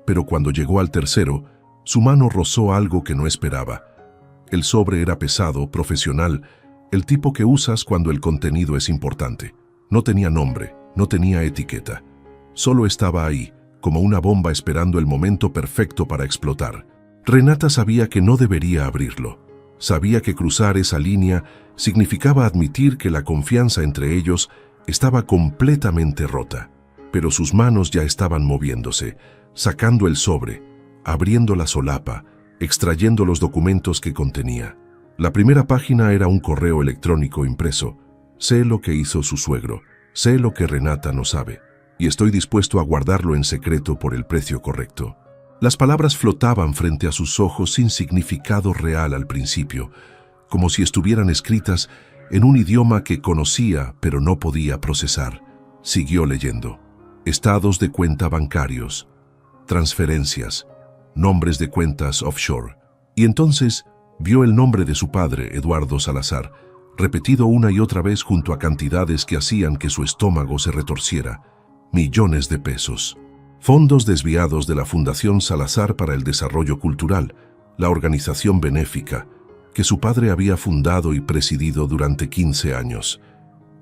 Pero cuando llegó al tercero, su mano rozó algo que no esperaba. El sobre era pesado, profesional, el tipo que usas cuando el contenido es importante. No tenía nombre, no tenía etiqueta. Solo estaba ahí, como una bomba esperando el momento perfecto para explotar. Renata sabía que no debería abrirlo. Sabía que cruzar esa línea significaba admitir que la confianza entre ellos estaba completamente rota. Pero sus manos ya estaban moviéndose, sacando el sobre, abriendo la solapa, extrayendo los documentos que contenía. La primera página era un correo electrónico impreso. Sé lo que hizo su suegro, sé lo que Renata no sabe, y estoy dispuesto a guardarlo en secreto por el precio correcto. Las palabras flotaban frente a sus ojos sin significado real al principio, como si estuvieran escritas en un idioma que conocía pero no podía procesar. Siguió leyendo. Estados de cuenta bancarios, transferencias, nombres de cuentas offshore. Y entonces vio el nombre de su padre, Eduardo Salazar, repetido una y otra vez junto a cantidades que hacían que su estómago se retorciera. Millones de pesos. Fondos desviados de la Fundación Salazar para el Desarrollo Cultural, la organización benéfica que su padre había fundado y presidido durante 15 años.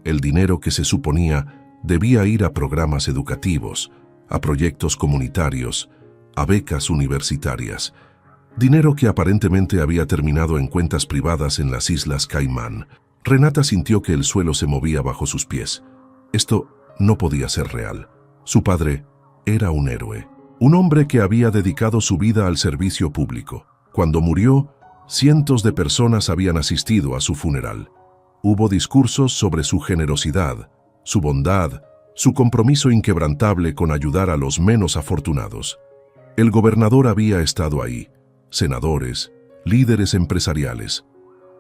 El dinero que se suponía debía ir a programas educativos, a proyectos comunitarios, a becas universitarias. Dinero que aparentemente había terminado en cuentas privadas en las Islas Caimán. Renata sintió que el suelo se movía bajo sus pies. Esto no podía ser real. Su padre era un héroe, un hombre que había dedicado su vida al servicio público. Cuando murió, cientos de personas habían asistido a su funeral. Hubo discursos sobre su generosidad, su bondad, su compromiso inquebrantable con ayudar a los menos afortunados. El gobernador había estado ahí, senadores, líderes empresariales,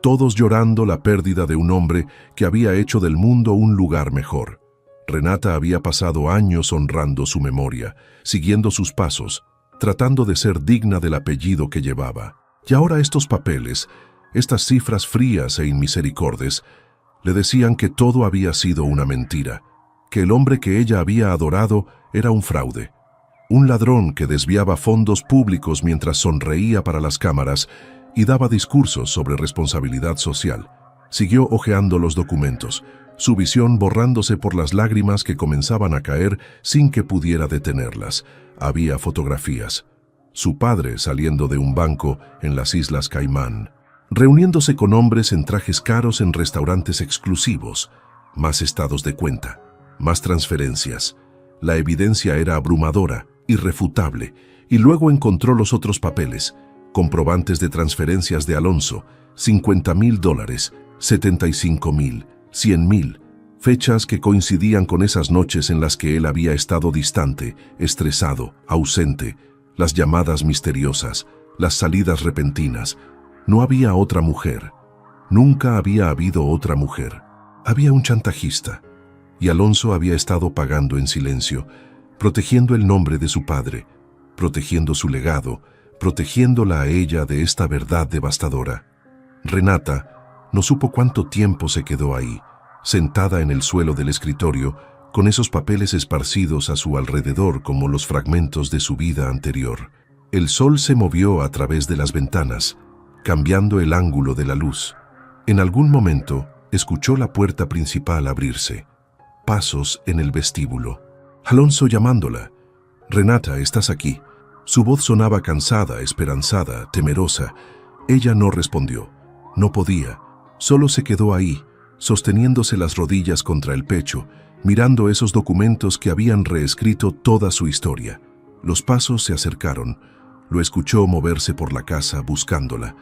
todos llorando la pérdida de un hombre que había hecho del mundo un lugar mejor. Renata había pasado años honrando su memoria, siguiendo sus pasos, tratando de ser digna del apellido que llevaba. Y ahora estos papeles, estas cifras frías e inmisericordes, le decían que todo había sido una mentira, que el hombre que ella había adorado era un fraude, un ladrón que desviaba fondos públicos mientras sonreía para las cámaras y daba discursos sobre responsabilidad social. Siguió hojeando los documentos, su visión borrándose por las lágrimas que comenzaban a caer sin que pudiera detenerlas. Había fotografías. Su padre saliendo de un banco en las Islas Caimán, reuniéndose con hombres en trajes caros en restaurantes exclusivos, más estados de cuenta, más transferencias. La evidencia era abrumadora, irrefutable, y luego encontró los otros papeles, comprobantes de transferencias de Alonso, $50,000, $75,000, $100,000, fechas que coincidían con esas noches en las que él había estado distante, estresado, ausente, las llamadas misteriosas, las salidas repentinas. No había otra mujer. Nunca había habido otra mujer. Había un chantajista, y Alonso había estado pagando en silencio, protegiendo el nombre de su padre, protegiendo su legado, protegiéndola a ella de esta verdad devastadora. Renata no supo cuánto tiempo se quedó ahí, sentada en el suelo del escritorio, con esos papeles esparcidos a su alrededor como los fragmentos de su vida anterior. El sol se movió a través de las ventanas, cambiando el ángulo de la luz. En algún momento, escuchó la puerta principal abrirse. Pasos en el vestíbulo. Alonso llamándola. «Renata, estás aquí». Su voz sonaba cansada, esperanzada, temerosa. Ella no respondió. No podía. Solo se quedó ahí, sosteniéndose las rodillas contra el pecho, mirando esos documentos que habían reescrito toda su historia. Los pasos se acercaron. Lo escuchó moverse por la casa buscándola,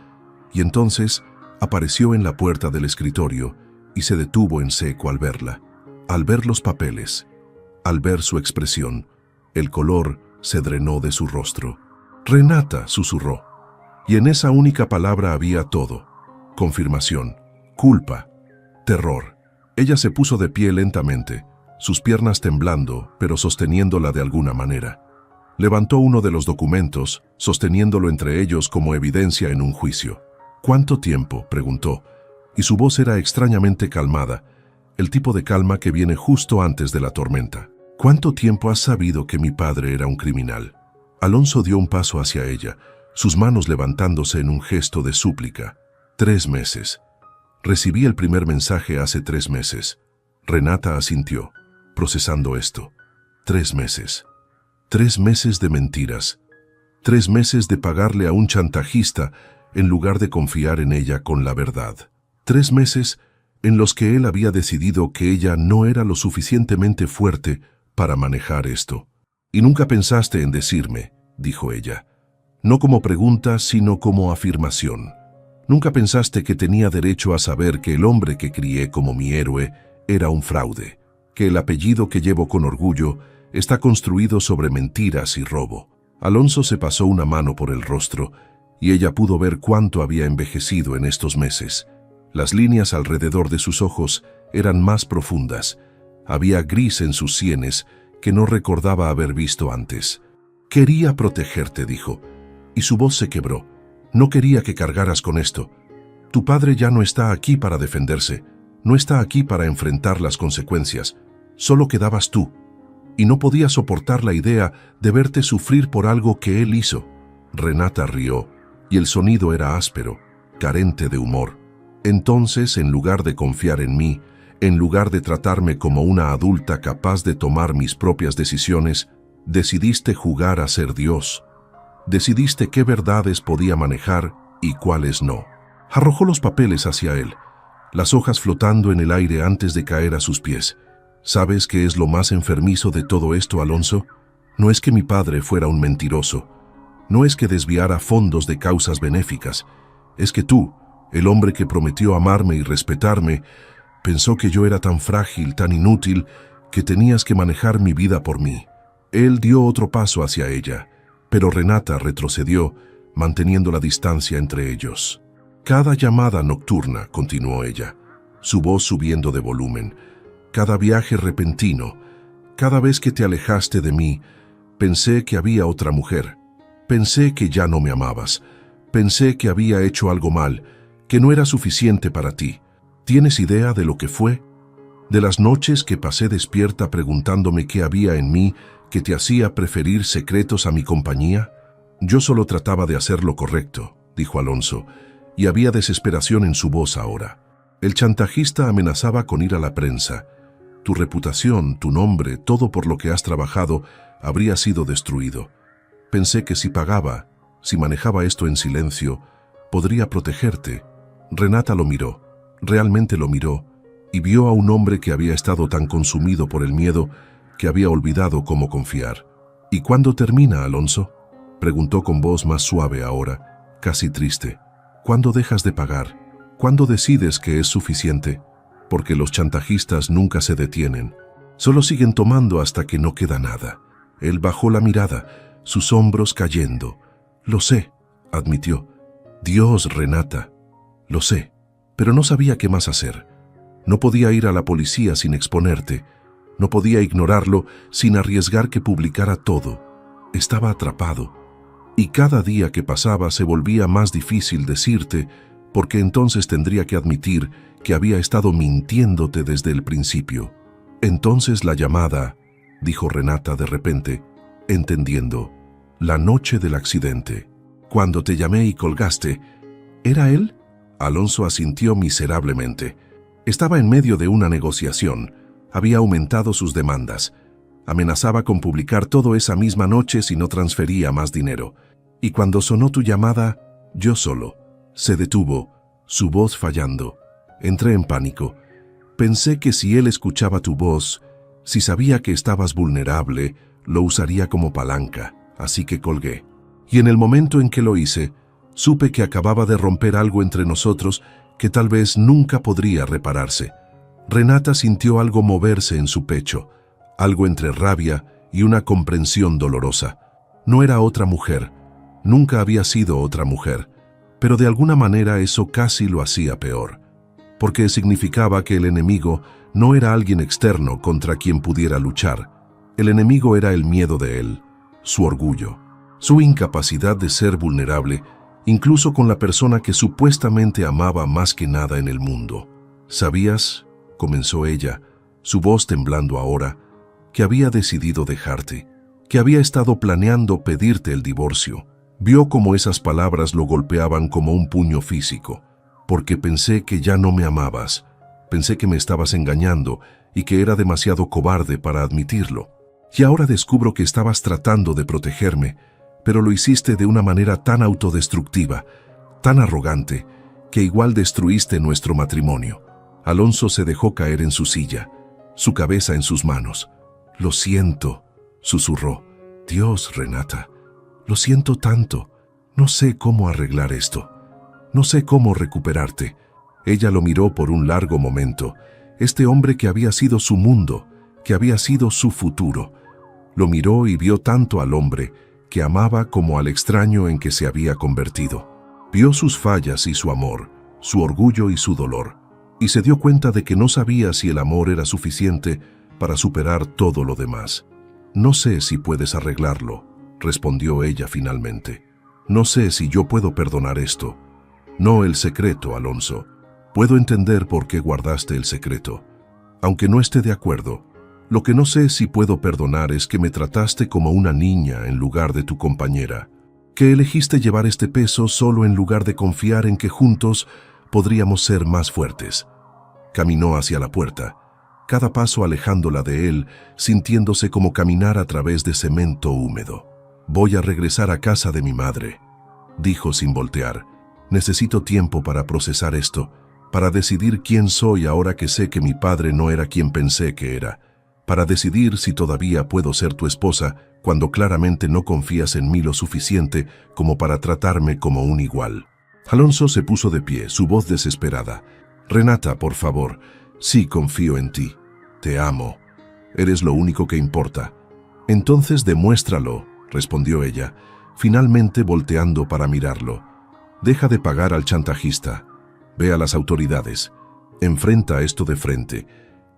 y entonces apareció en la puerta del escritorio y se detuvo en seco al verla. Al ver los papeles, al ver su expresión, el color se drenó de su rostro. «Renata», susurró, y en esa única palabra había todo: confirmación, culpa, terror. Ella se puso de pie lentamente, sus piernas temblando, pero sosteniéndola de alguna manera. Levantó uno de los documentos, sosteniéndolo entre ellos como evidencia en un juicio. «¿Cuánto tiempo?», preguntó, y su voz era extrañamente calmada, el tipo de calma que viene justo antes de la tormenta. «¿Cuánto tiempo has sabido que mi padre era un criminal?». Alonso dio un paso hacia ella, sus manos levantándose en un gesto de súplica. 3 meses. Recibí el primer mensaje hace 3 meses. Renata asintió, procesando esto. 3 meses. 3 meses de mentiras. 3 meses de pagarle a un chantajista en lugar de confiar en ella con la verdad. 3 meses en los que él había decidido que ella no era lo suficientemente fuerte para manejar esto. «Y nunca pensaste en decirme», dijo ella, «no como pregunta, sino como afirmación. Nunca pensaste que tenía derecho a saber que el hombre que crié como mi héroe era un fraude, que el apellido que llevo con orgullo está construido sobre mentiras y robo». Alonso se pasó una mano por el rostro y ella pudo ver cuánto había envejecido en estos meses. Las líneas alrededor de sus ojos eran más profundas. Había gris en sus sienes que no recordaba haber visto antes. «Quería protegerte», dijo, y su voz se quebró. «No quería que cargaras con esto. Tu padre ya no está aquí para defenderse, no está aquí para enfrentar las consecuencias. Solo quedabas tú, y no podía soportar la idea de verte sufrir por algo que él hizo». Renata rió, y el sonido era áspero, carente de humor. «Entonces, en lugar de confiar en mí, en lugar de tratarme como una adulta capaz de tomar mis propias decisiones, decidiste jugar a ser Dios. Decidiste qué verdades podía manejar y cuáles no». Arrojó los papeles hacia él, las hojas flotando en el aire antes de caer a sus pies. «¿Sabes qué es lo más enfermizo de todo esto, Alonso? No es que mi padre fuera un mentiroso. No es que desviara fondos de causas benéficas. Es que tú, el hombre que prometió amarme y respetarme, pensó que yo era tan frágil, tan inútil, que tenías que manejar mi vida por mí». Él dio otro paso hacia ella, pero Renata retrocedió, manteniendo la distancia entre ellos. «Cada llamada nocturna», continuó ella, su voz subiendo de volumen, «cada viaje repentino, cada vez que te alejaste de mí, pensé que había otra mujer. Pensé que ya no me amabas. Pensé que había hecho algo mal, que no era suficiente para ti. ¿Tienes idea de lo que fue? De las noches que pasé despierta preguntándome qué había en mí que te hacía preferir secretos a mi compañía». «Yo solo trataba de hacer lo correcto», dijo Alonso, y había desesperación en su voz ahora. «El chantajista amenazaba con ir a la prensa. Tu reputación, tu nombre, todo por lo que has trabajado, habría sido destruido. Pensé que si pagaba, si manejaba esto en silencio, podría protegerte». Renata lo miró, realmente lo miró, y vio a un hombre que había estado tan consumido por el miedo que había olvidado cómo confiar. «¿Y cuándo termina, Alonso?», preguntó con voz más suave ahora, casi triste. «¿Cuándo dejas de pagar? ¿Cuándo decides que es suficiente? Porque los chantajistas nunca se detienen. Solo siguen tomando hasta que no queda nada». Él bajó la mirada, sus hombros cayendo. «Lo sé», admitió. «Dios, Renata, lo sé, pero no sabía qué más hacer. No podía ir a la policía sin exponerte. No podía ignorarlo sin arriesgar que publicara todo. Estaba atrapado. Y cada día que pasaba se volvía más difícil decirte, porque entonces tendría que admitir que había estado mintiéndote desde el principio». «Entonces la llamada», dijo Renata de repente, entendiendo, «la noche del accidente. Cuando te llamé y colgaste, ¿era él?». Alonso asintió miserablemente. Estaba en medio de una negociación. Había aumentado sus demandas. Amenazaba con publicar todo esa misma noche si no transfería más dinero. Y cuando sonó tu llamada, yo solo. Se detuvo, su voz fallando. Entré en pánico. Pensé que si él escuchaba tu voz, si sabía que estabas vulnerable, lo usaría como palanca, así que colgué. Y en el momento en que lo hice, supe que acababa de romper algo entre nosotros que tal vez nunca podría repararse. Renata sintió algo moverse en su pecho, algo entre rabia y una comprensión dolorosa. No era otra mujer, nunca había sido otra mujer, pero de alguna manera eso casi lo hacía peor, porque significaba que el enemigo no era alguien externo contra quien pudiera luchar. El enemigo era el miedo de él, su orgullo, su incapacidad de ser vulnerable, incluso con la persona que supuestamente amaba más que nada en el mundo. ¿Sabías?, comenzó ella, su voz temblando ahora, que había decidido dejarte, que había estado planeando pedirte el divorcio. Vio cómo esas palabras lo golpeaban como un puño físico, porque pensé que ya no me amabas, pensé que me estabas engañando y que era demasiado cobarde para admitirlo. Y ahora descubro que estabas tratando de protegerme, pero lo hiciste de una manera tan autodestructiva, tan arrogante, que igual destruiste nuestro matrimonio. Alonso se dejó caer en su silla, su cabeza en sus manos. «Lo siento», susurró. «Dios, Renata, lo siento tanto. No sé cómo arreglar esto. No sé cómo recuperarte». Ella lo miró por un largo momento. Este hombre que había sido su mundo, que había sido su futuro. Lo miró y vio tanto al hombre que amaba como al extraño en que se había convertido. Vio sus fallas y su amor, su orgullo y su dolor, y se dio cuenta de que no sabía si el amor era suficiente para superar todo lo demás. «No sé si puedes arreglarlo», respondió ella finalmente. «No sé si yo puedo perdonar esto. No el secreto, Alonso. Puedo entender por qué guardaste el secreto. Aunque no esté de acuerdo, lo que no sé si puedo perdonar es que me trataste como una niña en lugar de tu compañera, que elegiste llevar este peso solo en lugar de confiar en que juntos podríamos ser más fuertes». Caminó hacia la puerta, cada paso alejándola de él, sintiéndose como caminar a través de cemento húmedo. «Voy a regresar a casa de mi madre», dijo sin voltear. «Necesito tiempo para procesar esto, para decidir quién soy ahora que sé que mi padre no era quien pensé que era, para decidir si todavía puedo ser tu esposa cuando claramente no confías en mí lo suficiente como para tratarme como un igual». Alonso se puso de pie, su voz desesperada. «Renata, por favor, sí confío en ti. Te amo. Eres lo único que importa». «Entonces demuéstralo», respondió ella, finalmente volteando para mirarlo. «Deja de pagar al chantajista. Ve a las autoridades. Enfrenta esto de frente.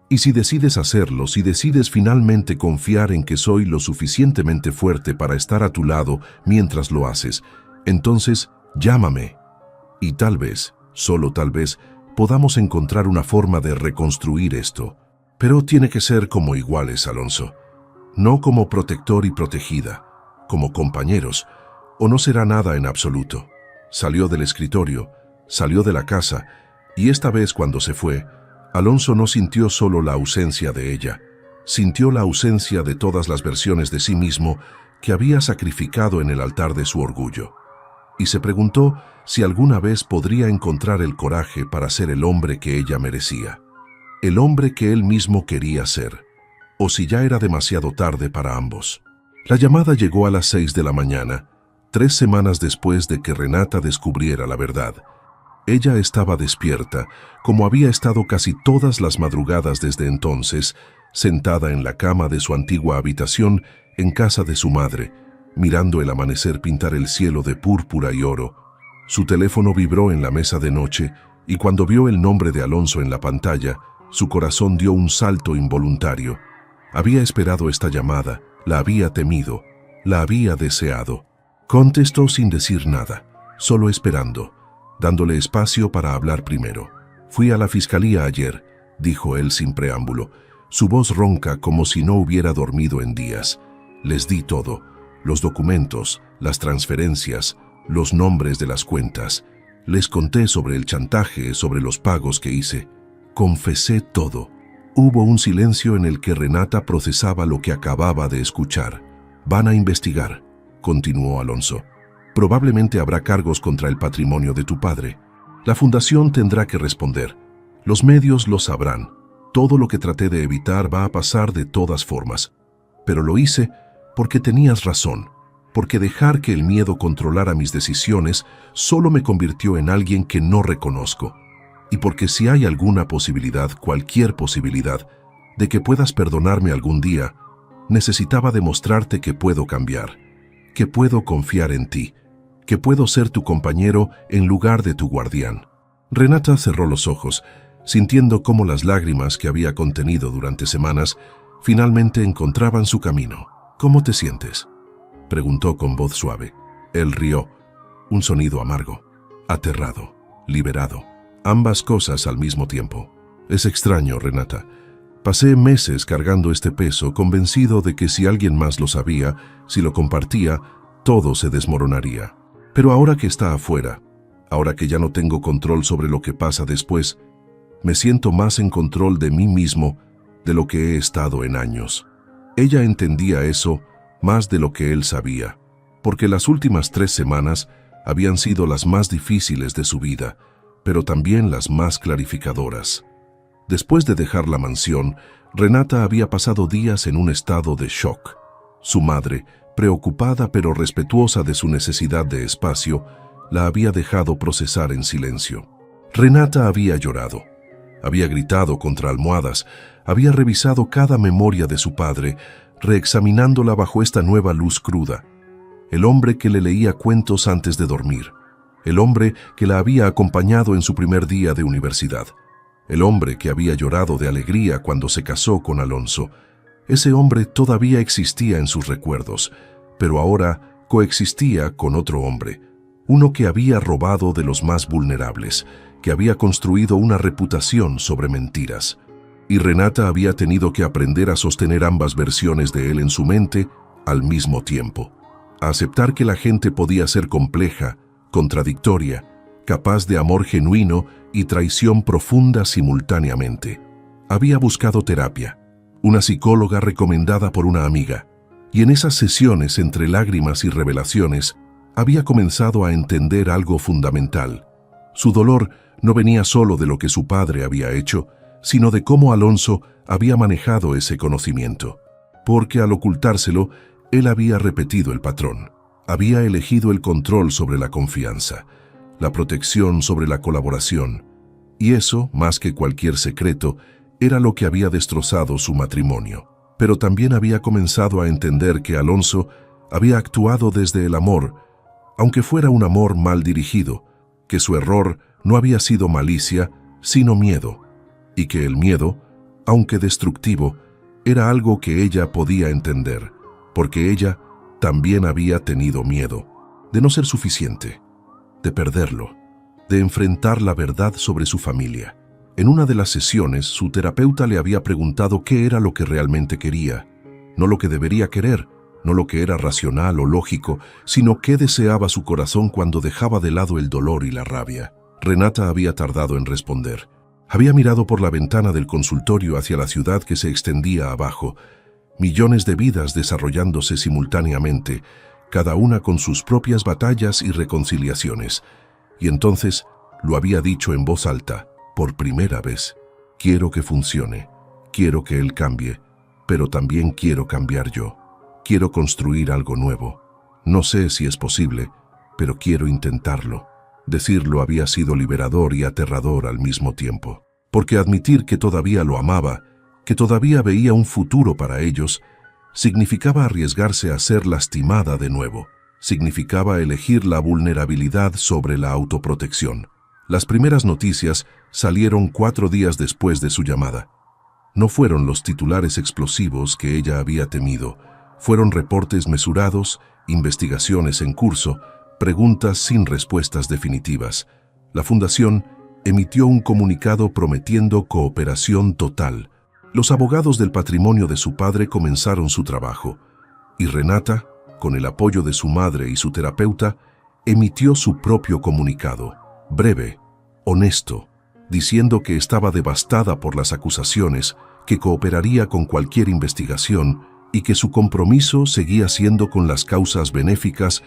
Y si decides hacerlo, si decides finalmente confiar en que soy lo suficientemente fuerte para estar a tu lado mientras lo haces, entonces llámame. Y tal vez, solo tal vez, podamos encontrar una forma de reconstruir esto. Pero tiene que ser como iguales, Alonso. No como protector y protegida, como compañeros, o no será nada en absoluto». Salió del escritorio, salió de la casa, y esta vez cuando se fue, Alonso no sintió solo la ausencia de ella, sintió la ausencia de todas las versiones de sí mismo que había sacrificado en el altar de su orgullo. Y se preguntó si alguna vez podría encontrar el coraje para ser el hombre que ella merecía, el hombre que él mismo quería ser, o si ya era demasiado tarde para ambos. La llamada llegó a las 6 de la mañana, 3 semanas después de que Renata descubriera la verdad. Ella estaba despierta, como había estado casi todas las madrugadas desde entonces, sentada en la cama de su antigua habitación en casa de su madre, mirando el amanecer pintar el cielo de púrpura y oro. Su teléfono vibró en la mesa de noche y cuando vio el nombre de Alonso en la pantalla, su corazón dio un salto involuntario. Había esperado esta llamada, la había temido, la había deseado. Contestó sin decir nada, solo esperando, dándole espacio para hablar primero. «Fui a la fiscalía ayer», dijo él sin preámbulo, su voz ronca como si no hubiera dormido en días. «Les di todo, los documentos, las transferencias, los nombres de las cuentas. Les conté sobre el chantaje, sobre los pagos que hice. Confesé todo». Hubo un silencio en el que Renata procesaba lo que acababa de escuchar. «Van a investigar», continuó Alonso. «Probablemente habrá cargos contra el patrimonio de tu padre. La fundación tendrá que responder. Los medios lo sabrán. Todo lo que traté de evitar va a pasar de todas formas. Pero lo hice porque tenías razón. porque dejar que el miedo controlara mis decisiones solo me convirtió en alguien que no reconozco. Y porque si hay alguna posibilidad, cualquier posibilidad, de que puedas perdonarme algún día, necesitaba demostrarte que puedo cambiar, que puedo confiar en ti, que puedo ser tu compañero en lugar de tu guardián. Renata cerró los ojos, sintiendo cómo las lágrimas que había contenido durante semanas finalmente encontraban su camino. ¿Cómo te sientes?, preguntó con voz suave. Él rió, un sonido amargo, aterrado, liberado, ambas cosas al mismo tiempo. Es extraño, Renata. Pasé meses cargando este peso, convencido de que si alguien más lo sabía, si lo compartía, todo se desmoronaría. Pero ahora que está afuera, ahora que ya no tengo control sobre lo que pasa después, me siento más en control de mí mismo de lo que he estado en años. Ella entendía eso más de lo que él sabía, porque las últimas 3 semanas habían sido las más difíciles de su vida, pero también las más clarificadoras. Después de dejar la mansión, Renata había pasado días en un estado de shock. Su madre, preocupada pero respetuosa de su necesidad de espacio, la había dejado procesar en silencio. Renata había llorado, había gritado contra almohadas, había revisado cada memoria de su padre, reexaminándola bajo esta nueva luz cruda. El hombre que le leía cuentos antes de dormir, el hombre que la había acompañado en su primer día de universidad, el hombre que había llorado de alegría cuando se casó con Alonso. Ese hombre todavía existía en sus recuerdos, pero ahora coexistía con otro hombre, uno que había robado de los más vulnerables, que había construido una reputación sobre mentiras. Y Renata había tenido que aprender a sostener ambas versiones de él en su mente al mismo tiempo, a aceptar que la gente podía ser compleja, contradictoria, capaz de amor genuino y traición profunda simultáneamente. Había buscado terapia, una psicóloga recomendada por una amiga, y en esas sesiones entre lágrimas y revelaciones había comenzado a entender algo fundamental. Su dolor no venía solo de lo que su padre había hecho, sino de cómo Alonso había manejado ese conocimiento, porque al ocultárselo, él había repetido el patrón. Había elegido el control sobre la confianza, la protección sobre la colaboración, y eso, más que cualquier secreto, era lo que había destrozado su matrimonio. Pero también había comenzado a entender que Alonso había actuado desde el amor, aunque fuera un amor mal dirigido, que su error no había sido malicia, sino miedo, y que el miedo, aunque destructivo, era algo que ella podía entender, porque ella también había tenido miedo de no ser suficiente, de perderlo, de enfrentar la verdad sobre su familia. En una de las sesiones, su terapeuta le había preguntado qué era lo que realmente quería, no lo que debería querer, no lo que era racional o lógico, sino qué deseaba su corazón cuando dejaba de lado el dolor y la rabia. Renata había tardado en responder. Había mirado por la ventana del consultorio hacia la ciudad que se extendía abajo, millones de vidas desarrollándose simultáneamente, cada una con sus propias batallas y reconciliaciones. Y entonces lo había dicho en voz alta, por primera vez: quiero que funcione, quiero que él cambie, pero también quiero cambiar yo. Quiero construir algo nuevo. No sé si es posible, pero quiero intentarlo. Decirlo había sido liberador y aterrador al mismo tiempo, porque admitir que todavía lo amaba, que todavía veía un futuro para ellos, significaba arriesgarse a ser lastimada de nuevo. Significaba elegir la vulnerabilidad sobre la autoprotección. Las primeras noticias salieron 4 días después de su llamada. No fueron los titulares explosivos que ella había temido. Fueron reportes mesurados, investigaciones en curso, preguntas sin respuestas definitivas. La fundación emitió un comunicado prometiendo cooperación total. Los abogados del patrimonio de su padre comenzaron su trabajo, y Renata, con el apoyo de su madre y su terapeuta, emitió su propio comunicado, breve, honesto, diciendo que estaba devastada por las acusaciones, que cooperaría con cualquier investigación y que su compromiso seguía siendo con las causas benéficas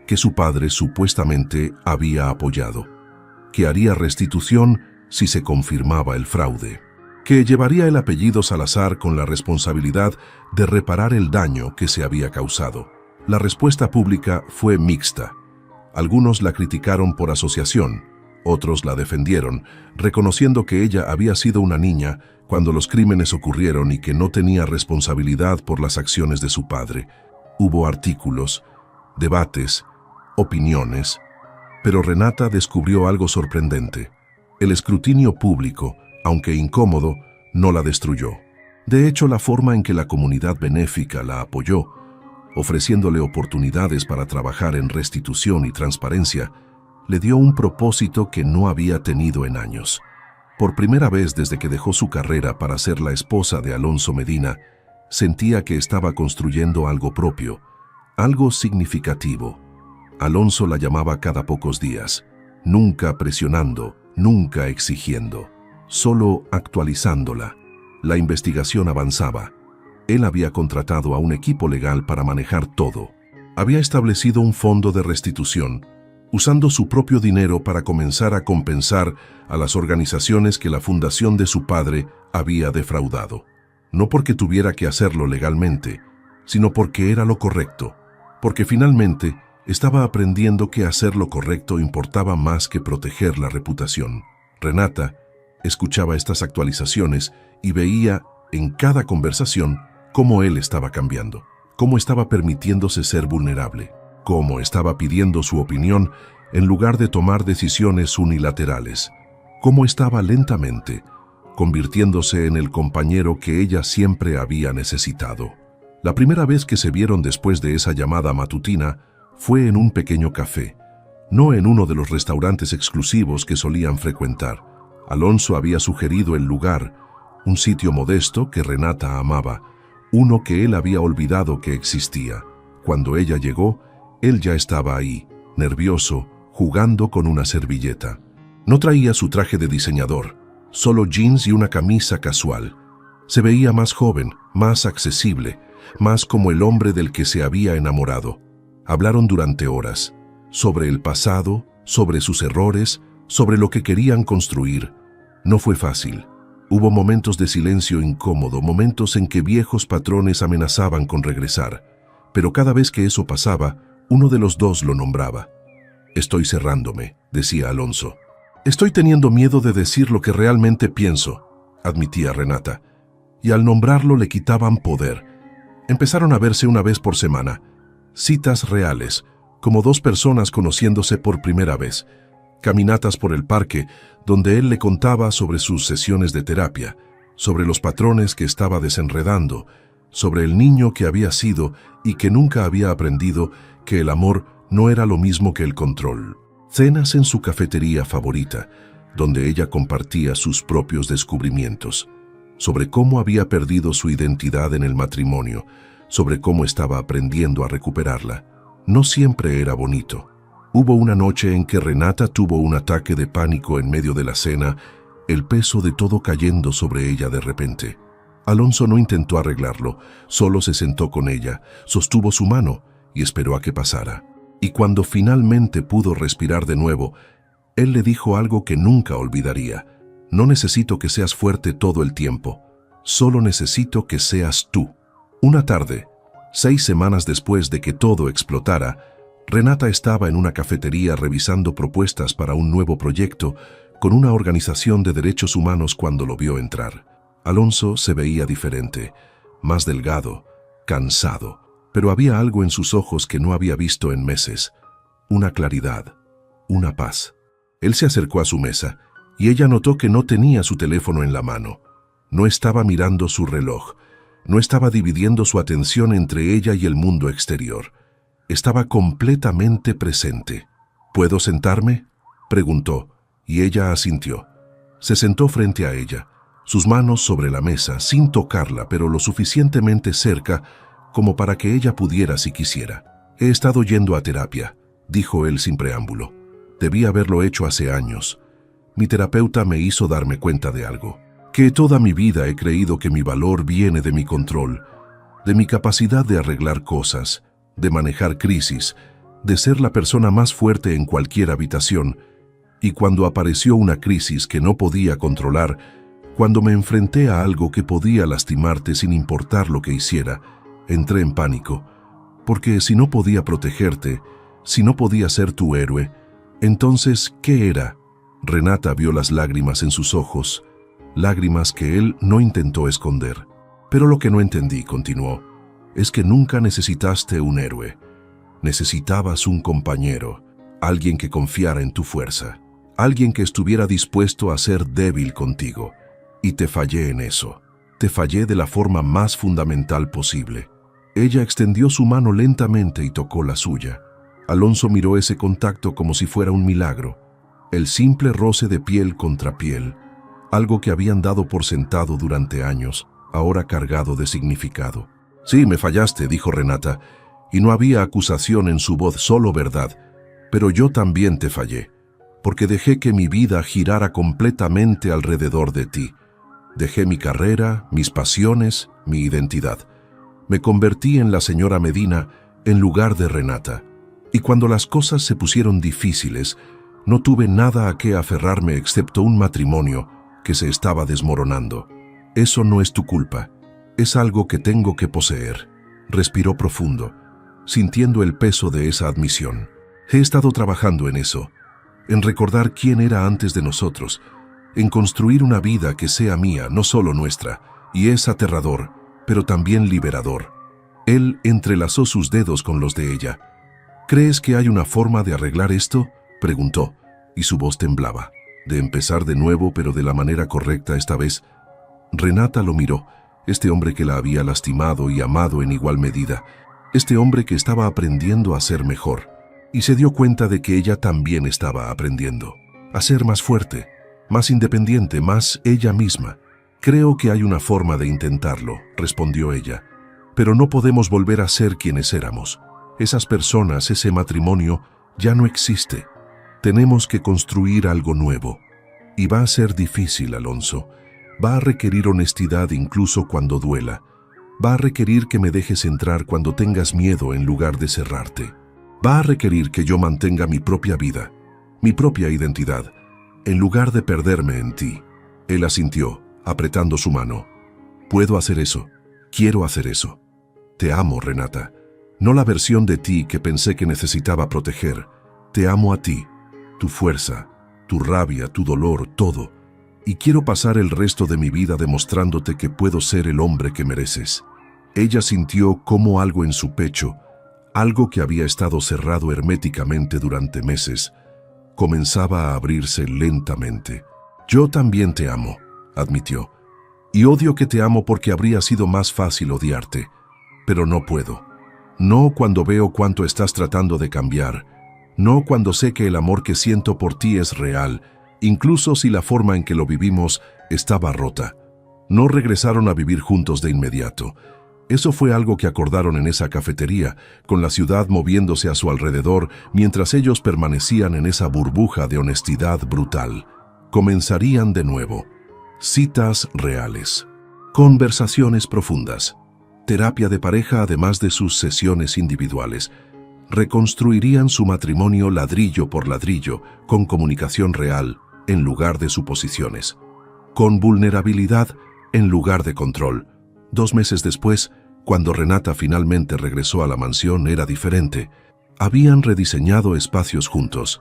que su padre supuestamente había apoyado, que haría restitución si se confirmaba el fraude, que llevaría el apellido Salazar con la responsabilidad de reparar el daño que se había causado. La respuesta pública fue mixta. Algunos la criticaron por asociación, otros la defendieron, reconociendo que ella había sido una niña cuando los crímenes ocurrieron y que no tenía responsabilidad por las acciones de su padre. Hubo artículos, debates, opiniones, pero Renata descubrió algo sorprendente. El escrutinio público, aunque incómodo, no la destruyó. De hecho, la forma en que la comunidad benéfica la apoyó, ofreciéndole oportunidades para trabajar en restitución y transparencia, le dio un propósito que no había tenido en años. Por primera vez desde que dejó su carrera para ser la esposa de Alonso Medina, sentía que estaba construyendo algo propio, algo significativo. Alonso la llamaba cada pocos días, nunca presionando, nunca exigiendo, solo actualizándola. La investigación avanzaba. Él había contratado a un equipo legal para manejar todo. Había establecido un fondo de restitución, usando su propio dinero para comenzar a compensar a las organizaciones que la fundación de su padre había defraudado. No porque tuviera que hacerlo legalmente, sino porque era lo correcto, porque finalmente estaba aprendiendo que hacer lo correcto importaba más que proteger la reputación. Renata escuchaba estas actualizaciones y veía en cada conversación cómo él estaba cambiando, cómo estaba permitiéndose ser vulnerable, cómo estaba pidiendo su opinión en lugar de tomar decisiones unilaterales, cómo estaba lentamente convirtiéndose en el compañero que ella siempre había necesitado. La primera vez que se vieron después de esa llamada matutina fue en un pequeño café, no en uno de los restaurantes exclusivos que solían frecuentar. Alonso había sugerido el lugar, un sitio modesto que Renata amaba, uno que él había olvidado que existía. Cuando ella llegó, él ya estaba ahí, nervioso, jugando con una servilleta. No traía su traje de diseñador, solo jeans y una camisa casual. Se veía más joven, más accesible, más como el hombre del que se había enamorado. Hablaron durante horas, sobre el pasado, sobre sus errores, sobre lo que querían construir. No fue fácil. Hubo momentos de silencio incómodo, momentos en que viejos patrones amenazaban con regresar. Pero cada vez que eso pasaba, uno de los dos lo nombraba. «Estoy cerrándome», decía Alonso. «Estoy teniendo miedo de decir lo que realmente pienso», admitía Renata. Y al nombrarlo le quitaban poder. Empezaron a verse una vez por semana. Citas reales, como dos personas conociéndose por primera vez. Caminatas por el parque, donde él le contaba sobre sus sesiones de terapia, sobre los patrones que estaba desenredando, sobre el niño que había sido y que nunca había aprendido que el amor no era lo mismo que el control. Cenas en su cafetería favorita, donde ella compartía sus propios descubrimientos, sobre cómo había perdido su identidad en el matrimonio, sobre cómo estaba aprendiendo a recuperarla. No siempre era bonito. Hubo una noche en que Renata tuvo un ataque de pánico en medio de la cena, el peso de todo cayendo sobre ella de repente. Alonso no intentó arreglarlo, solo se sentó con ella, sostuvo su mano y esperó a que pasara. Y cuando finalmente pudo respirar de nuevo, él le dijo algo que nunca olvidaría. «No necesito que seas fuerte todo el tiempo, solo necesito que seas tú». Una tarde, 6 semanas después de que todo explotara, Renata estaba en una cafetería revisando propuestas para un nuevo proyecto con una organización de derechos humanos cuando lo vio entrar. Alonso se veía diferente, más delgado, cansado, pero había algo en sus ojos que no había visto en meses, una claridad, una paz. Él se acercó a su mesa y ella notó que no tenía su teléfono en la mano. No estaba mirando su reloj, no estaba dividiendo su atención entre ella y el mundo exterior. Estaba completamente presente. «¿Puedo sentarme?», preguntó, y ella asintió. Se sentó frente a ella, sus manos sobre la mesa, sin tocarla, pero lo suficientemente cerca como para que ella pudiera si quisiera. «He estado yendo a terapia», dijo él sin preámbulo. «Debí haberlo hecho hace años. Mi terapeuta me hizo darme cuenta de algo. Que toda mi vida he creído que mi valor viene de mi control, de mi capacidad de arreglar cosas, de manejar crisis, de ser la persona más fuerte en cualquier habitación. Y cuando apareció una crisis que no podía controlar, cuando me enfrenté a algo que podía lastimarte sin importar lo que hiciera, entré en pánico. Porque si no podía protegerte, si no podía ser tu héroe, entonces, ¿qué era? Renata vio las lágrimas en sus ojos, lágrimas que él no intentó esconder. Pero lo que no entendí, continuó, es que nunca necesitaste un héroe. Necesitabas un compañero, alguien que confiara en tu fuerza, alguien que estuviera dispuesto a ser débil contigo. Y te fallé en eso. Te fallé de la forma más fundamental posible. Ella extendió su mano lentamente y tocó la suya. Alonso miró ese contacto como si fuera un milagro. El simple roce de piel contra piel, algo que habían dado por sentado durante años, ahora cargado de significado. Sí, me fallaste, dijo Renata, y no había acusación en su voz, solo verdad. Pero yo también te fallé, porque dejé que mi vida girara completamente alrededor de ti. Dejé mi carrera, mis pasiones, mi identidad. Me convertí en la señora Medina en lugar de Renata. Y cuando las cosas se pusieron difíciles, no tuve nada a qué aferrarme excepto un matrimonio que se estaba desmoronando. Eso no es tu culpa. Es algo que tengo que poseer. Respiró profundo, sintiendo el peso de esa admisión. He estado trabajando en eso, en recordar quién era antes de nosotros, en construir una vida que sea mía, no solo nuestra, y es aterrador, pero también liberador. Él entrelazó sus dedos con los de ella. ¿Crees que hay una forma de arreglar esto?, preguntó, y su voz temblaba. De empezar de nuevo, pero de la manera correcta esta vez. Renata lo miró, este hombre que la había lastimado y amado en igual medida, este hombre que estaba aprendiendo a ser mejor, y se dio cuenta de que ella también estaba aprendiendo, a ser más fuerte, más independiente, más ella misma. Creo que hay una forma de intentarlo, respondió ella, pero no podemos volver a ser quienes éramos. Esas personas, ese matrimonio, ya no existe. Tenemos que construir algo nuevo. Y va a ser difícil, Alonso. Va a requerir honestidad incluso cuando duela. Va a requerir que me dejes entrar cuando tengas miedo en lugar de cerrarte. Va a requerir que yo mantenga mi propia vida, mi propia identidad, en lugar de perderme en ti. Él asintió, apretando su mano. Puedo hacer eso. Quiero hacer eso. Te amo, Renata. No la versión de ti que pensé que necesitaba proteger. Te amo a ti, tu fuerza, tu rabia, tu dolor, todo. Y quiero pasar el resto de mi vida demostrándote que puedo ser el hombre que mereces. Ella sintió como algo en su pecho, algo que había estado cerrado herméticamente durante meses, comenzaba a abrirse lentamente. Yo también te amo, admitió. Y odio que te amo porque habría sido más fácil odiarte. Pero no puedo. No cuando veo cuánto estás tratando de cambiar. No cuando sé que el amor que siento por ti es real, incluso si la forma en que lo vivimos estaba rota. No regresaron a vivir juntos de inmediato. Eso fue algo que acordaron en esa cafetería, con la ciudad moviéndose a su alrededor mientras ellos permanecían en esa burbuja de honestidad brutal. Comenzarían de nuevo. Citas reales. Conversaciones profundas. Terapia de pareja además de sus sesiones individuales. Reconstruirían su matrimonio ladrillo por ladrillo, con comunicación real, en lugar de suposiciones. Con vulnerabilidad, en lugar de control. 2 meses después, cuando Renata finalmente regresó a la mansión, era diferente. Habían rediseñado espacios juntos.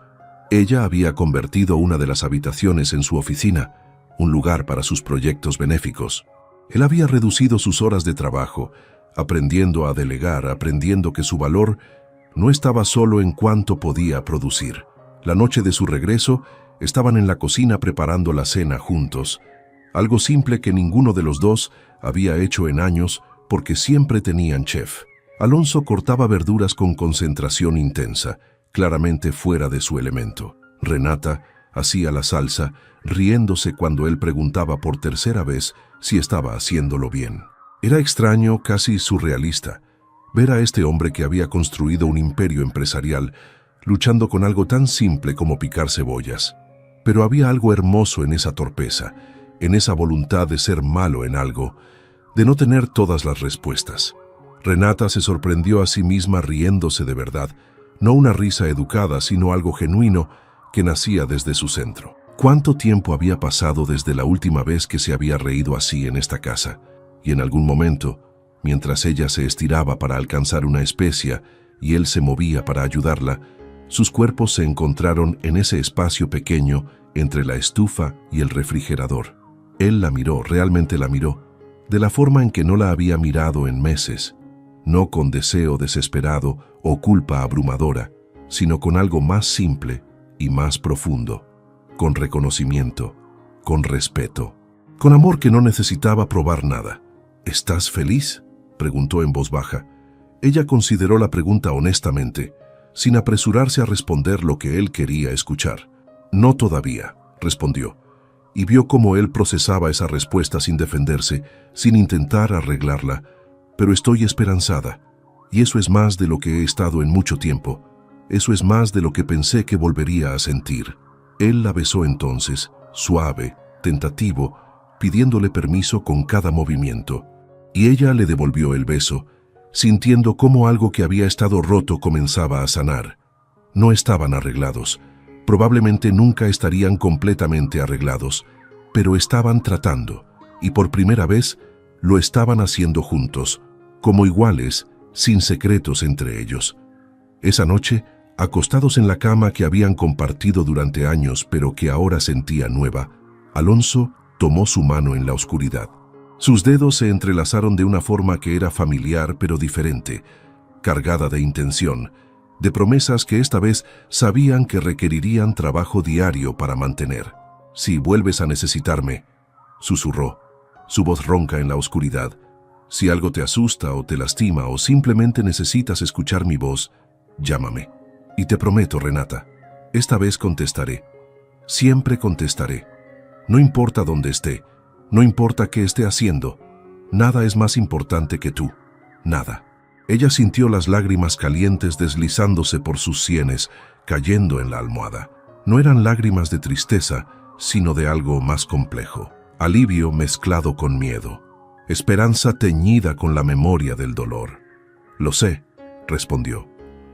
Ella había convertido una de las habitaciones en su oficina, un lugar para sus proyectos benéficos. Él había reducido sus horas de trabajo, aprendiendo a delegar, aprendiendo que su valor no estaba solo en cuánto podía producir. La noche de su regreso, estaban en la cocina preparando la cena juntos, algo simple que ninguno de los dos había hecho en años porque siempre tenían chef. Alonso cortaba verduras con concentración intensa, claramente fuera de su elemento. Renata hacía la salsa, riéndose cuando él preguntaba por tercera vez si estaba haciéndolo bien. Era extraño, casi surrealista, ver a este hombre que había construido un imperio empresarial luchando con algo tan simple como picar cebollas. Pero había algo hermoso en esa torpeza, en esa voluntad de ser malo en algo, de no tener todas las respuestas. Renata se sorprendió a sí misma riéndose de verdad, no una risa educada, sino algo genuino que nacía desde su centro. ¿Cuánto tiempo había pasado desde la última vez que se había reído así en esta casa? Y en algún momento, Mientras ella se estiraba para alcanzar una especia y él se movía para ayudarla, sus cuerpos se encontraron en ese espacio pequeño entre la estufa y el refrigerador. Él la miró, realmente la miró, de la forma en que no la había mirado en meses, no con deseo desesperado o culpa abrumadora, sino con algo más simple y más profundo, con reconocimiento, con respeto, con amor que no necesitaba probar nada. ¿Estás feliz?, preguntó en voz baja. Ella consideró la pregunta honestamente, sin apresurarse a responder lo que él quería escuchar. No todavía, respondió, y vio cómo él procesaba esa respuesta sin defenderse, sin intentar arreglarla. Pero estoy esperanzada, y eso es más de lo que he estado en mucho tiempo. Eso es más de lo que pensé que volvería a sentir. Él la besó entonces, suave, tentativo, pidiéndole permiso con cada movimiento. Y ella le devolvió el beso, sintiendo cómo algo que había estado roto comenzaba a sanar. No estaban arreglados. Probablemente nunca estarían completamente arreglados, pero estaban tratando, y por primera vez lo estaban haciendo juntos, como iguales, sin secretos entre ellos. Esa noche, acostados en la cama que habían compartido durante años pero que ahora sentía nueva, Alonso tomó su mano en la oscuridad. Sus dedos se entrelazaron de una forma que era familiar pero diferente, cargada de intención, de promesas que esta vez sabían que requerirían trabajo diario para mantener. «Si vuelves a necesitarme», susurró, su voz ronca en la oscuridad. «Si algo te asusta o te lastima o simplemente necesitas escuchar mi voz, llámame. Y te prometo, Renata, esta vez contestaré. Siempre contestaré. No importa dónde esté, no importa qué esté haciendo, nada es más importante que tú, nada». Ella sintió las lágrimas calientes deslizándose por sus sienes, cayendo en la almohada. No eran lágrimas de tristeza, sino de algo más complejo. Alivio mezclado con miedo. Esperanza teñida con la memoria del dolor. «Lo sé», respondió,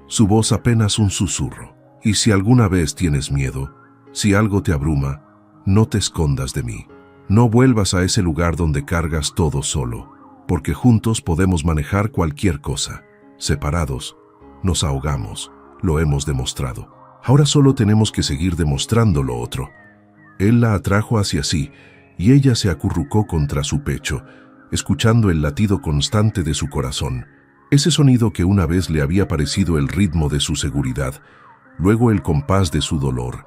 su voz apenas un susurro. «Y si alguna vez tienes miedo, si algo te abruma, no te escondas de mí. No vuelvas a ese lugar donde cargas todo solo, porque juntos podemos manejar cualquier cosa. Separados, nos ahogamos, lo hemos demostrado. Ahora solo tenemos que seguir demostrando lo otro». Él la atrajo hacia sí, y ella se acurrucó contra su pecho, escuchando el latido constante de su corazón. Ese sonido que una vez le había parecido el ritmo de su seguridad, luego el compás de su dolor.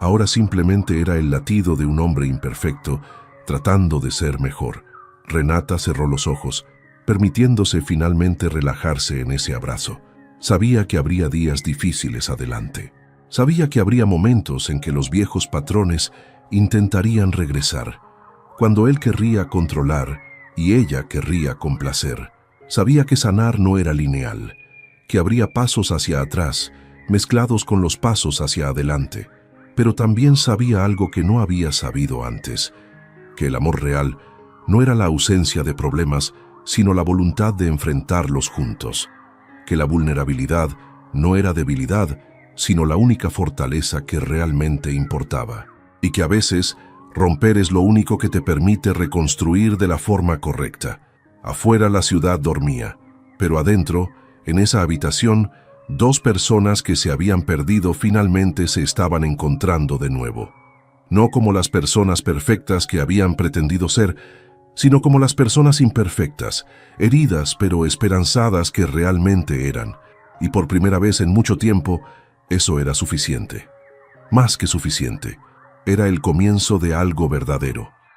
Ahora simplemente era el latido de un hombre imperfecto, tratando de ser mejor. Renata cerró los ojos, permitiéndose finalmente relajarse en ese abrazo. Sabía que habría días difíciles adelante. Sabía que habría momentos en que los viejos patrones intentarían regresar, cuando él querría controlar y ella querría complacer. Sabía que sanar no era lineal, que habría pasos hacia atrás, mezclados con los pasos hacia adelante. Pero también sabía algo que no había sabido antes, que el amor real no era la ausencia de problemas, sino la voluntad de enfrentarlos juntos, que la vulnerabilidad no era debilidad, sino la única fortaleza que realmente importaba, y que a veces romper es lo único que te permite reconstruir de la forma correcta. Afuera la ciudad dormía, pero adentro, en esa habitación, dos personas que se habían perdido finalmente se estaban encontrando de nuevo. No como las personas perfectas que habían pretendido ser, sino como las personas imperfectas, heridas pero esperanzadas que realmente eran. Y por primera vez en mucho tiempo, eso era suficiente. Más que suficiente. Era el comienzo de algo verdadero.